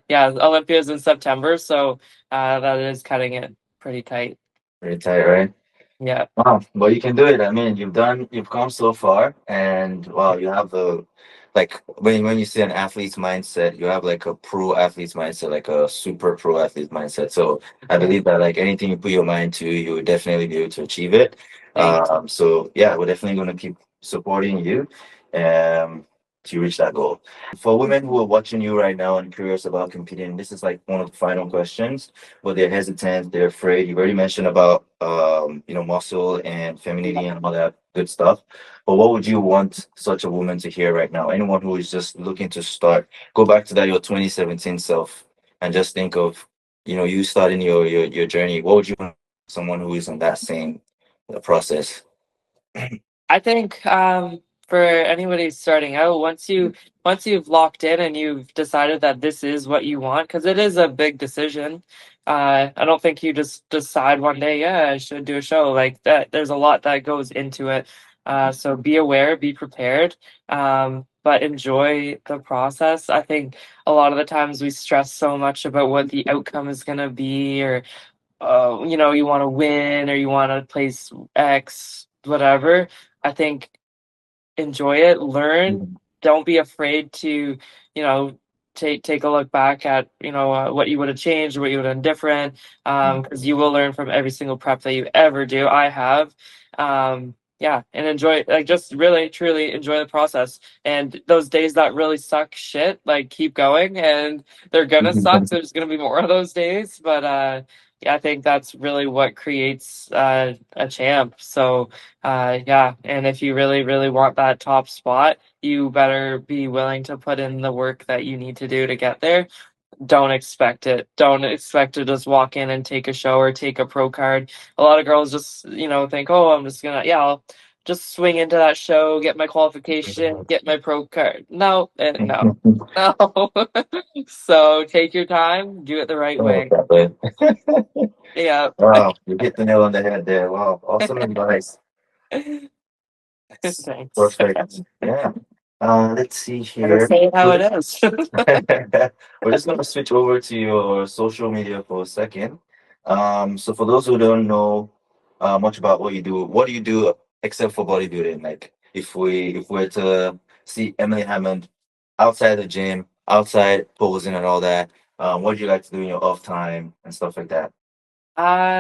yeah, Olympia's in September, so that is cutting it pretty tight. Very tight, right? Yeah, Wow, but you can do it. I mean, you've come so far, and wow, you have the like when you say an athlete's mindset, you have like a pro athlete's mindset, like a super pro athlete mindset. So I yeah. believe that like anything you put your mind to, you would definitely be able to achieve it. Thanks. So yeah, we're definitely gonna keep supporting you, um, to reach that goal. For women who are watching you right now and curious about competing, this is like one of the final questions, but they're hesitant, they're afraid. You've already mentioned about muscle and femininity and all that good stuff. But what would you want such a woman to hear right now? Anyone who is just looking to start, go back to that your 2017 self and just think of, you starting your journey. What would you want someone who is in that same process? I think for anybody starting out, once you've locked in and you've decided that this is what you want, because it is a big decision. I don't think you just decide one day, yeah, I should do a show like that. There's a lot that goes into it. So be aware, be prepared, but enjoy the process. I think a lot of the times we stress so much about what the outcome is going to be, or you want to win or you want to place X, whatever. I think enjoy it, learn. Mhm. Don't be afraid to, you know, take a look back at, what you would have changed, what you would have done different, because you will learn from every single prep that you ever do. I have. Yeah, and enjoy, like, just really truly enjoy the process. And those days that really suck shit, like, keep going, and they're gonna suck. There's gonna be more of those days, but yeah, I think that's really what creates a champ. So yeah, and if you really, really want that top spot, you better be willing to put in the work that you need to do to get there. Don't expect it. Don't expect to just walk in and take a show or take a pro card. A lot of girls just, think, oh, I'm just gonna, yeah, I'll just swing into that show, get my qualification, get my pro card. No, no, no. So take your time, do it the right Oh, way. exactly. Yeah. Wow, you hit the nail on the head there. Wow, awesome advice. That's Thanks. perfect. Yeah. Let's see Gotta here. say it how it is. We're just gonna switch over to your social media for a second. So for those who don't know much about what do you do except for bodybuilding? Like if we're to see Emily Hammond outside the gym, outside posing and all that, what do you like to do in your off time and stuff like that?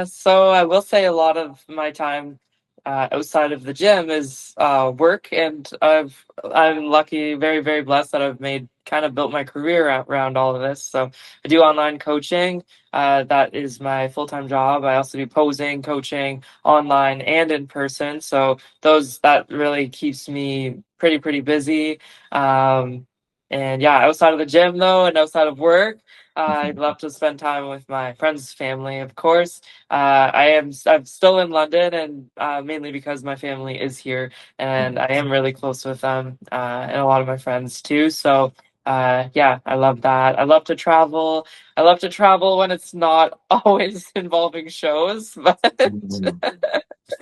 So I will say a lot of my time outside of the gym is work, and I'm lucky, very, very blessed that I've made kind of built my career around all of this. So I do online coaching. That is my full-time job. I also do posing, coaching online and in person. So that really keeps me pretty, pretty busy. And yeah, outside of the gym though, and outside of work. I'd love to spend time with my friends, family, of course. I'm still in London, and mainly because my family is here, and I am really close with them, and a lot of my friends too. So yeah, I love that. I love to travel. I love to travel when it's not always involving shows, but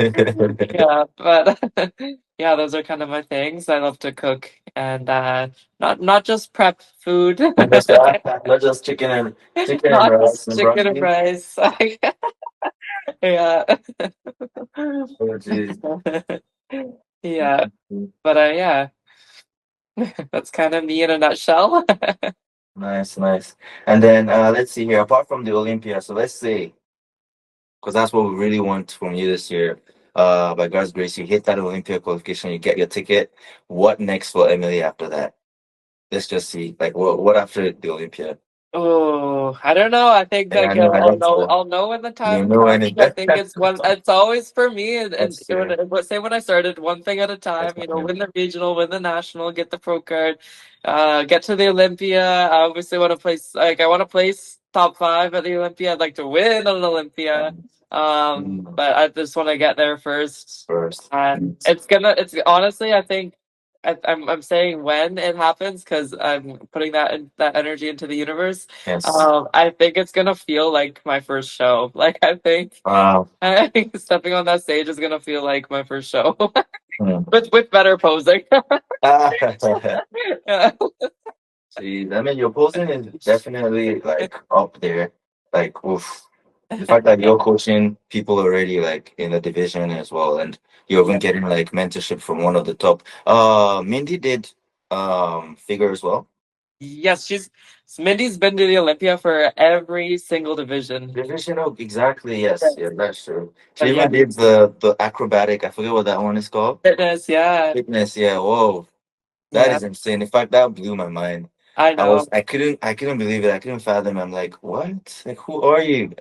yeah, but yeah, those are kind of my things. I love to cook, and not just prep food. Not just chicken and Not rice just and chicken and broccoli. rice. Yeah. Oh, geez. Yeah. But yeah, that's kind of me in a nutshell. Nice, nice. And then let's see here. Apart from the Olympia, so let's say, because that's what we really want from you this year. By God's grace, you hit that Olympia qualification, you get your ticket. What next for Emily after that? Let's just see. Like, what after the Olympia? Oh, I don't know. I think Yeah, like I know. I I'll don't. know. I'll know when the You time know comes. I anything? think it's one. It's always for me, and That's true. say when I started, one thing at a time. That's true. Win the regional, win the national, get the pro card, get to the Olympia. I obviously want to place. Like I want to place top 5 at the Olympia. I'd like to win an Olympia. But I just want to get there first. First. And it's honestly, I think I'm saying when it happens because I'm putting that energy into the universe. Yes. I think it's gonna feel like my first show. Like Wow. I think stepping on that stage is gonna feel like my first show Hmm. with better posing. Yeah. Jeez, I mean, your posing is definitely like up there. Like, oof. The fact that you're coaching people already like in the division as well, and you're even getting like mentorship from one of the top. Mindy did figure as well. Yes, Mindy's been to the Olympia for every single division. Divisional, exactly. Yes, yeah, that's true. She But yeah, even did the acrobatic. I forget what that one is called. fitness, yeah, Fitness. Yeah. Whoa, that yeah, is insane. In fact, that blew my mind. I know. I couldn't believe it. I couldn't fathom. I'm like, what? Like, who are you?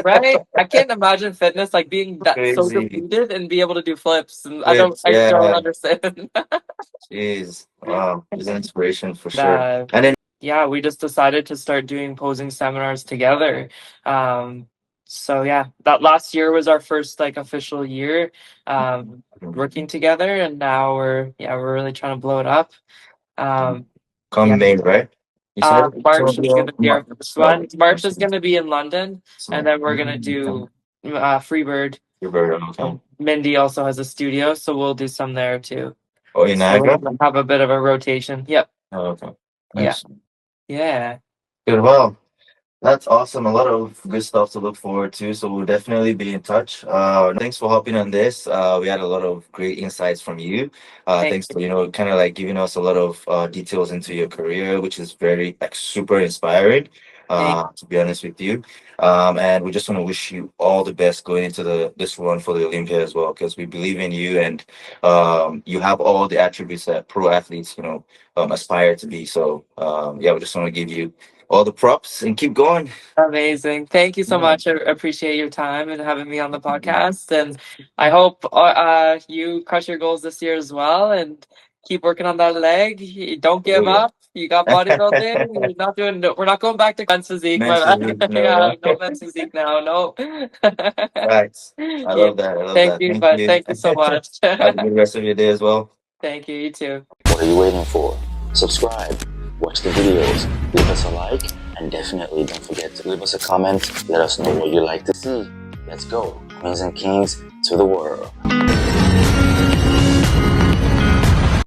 Right? I can't imagine fitness like being that so Crazy. depleted and be able to do flips. And Flips. I don't Yeah. understand. Jeez. Wow. He's an inspiration for sure. That And then yeah, we just decided to start doing posing seminars together. Um, so yeah, that last year was our first like official year working together, and now we're really trying to blow it up. Um, come yeah, May, right? You said March is gonna be our first one. March is March. gonna be in London, and then we're gonna do Freebird. Okay. Mindi also has a studio, so we'll do some there too. Oh, in So Niagara? we'll have a bit of a rotation. Yep. Oh, okay. Yeah. Nice. Yeah. Good. Well, that's awesome. A lot of good stuff to look forward to. So we'll definitely be in touch. Thanks for hopping on this. We had a lot of great insights from you. Thanks for, kind of like giving us a lot of details into your career, which is very like super inspiring. To be honest with you. And we just want to wish you all the best going into this run for the Olympia as well, because we believe in you, and you have all the attributes that pro athletes, aspire to be. So yeah, we just want to give you all the props and keep going. Amazing. Thank you so Yeah. much. I appreciate your time and having me on the podcast. And I hope you crush your goals this year as well and keep working on that leg. Don't give up. You got bodybuilding. We're not going back to men's physique. Men's physique, Yeah, no. no men's physique now. No. Right. I Yeah. love that. I love Thank that. you, Thank but you. thank you so much. Have a good rest of your day as well. Thank you. You too. What are you waiting for? Subscribe, watch the videos, leave us a like, and definitely don't forget to leave us a comment. Let us know what you'd like to see. Let's go, queens and kings, to the world.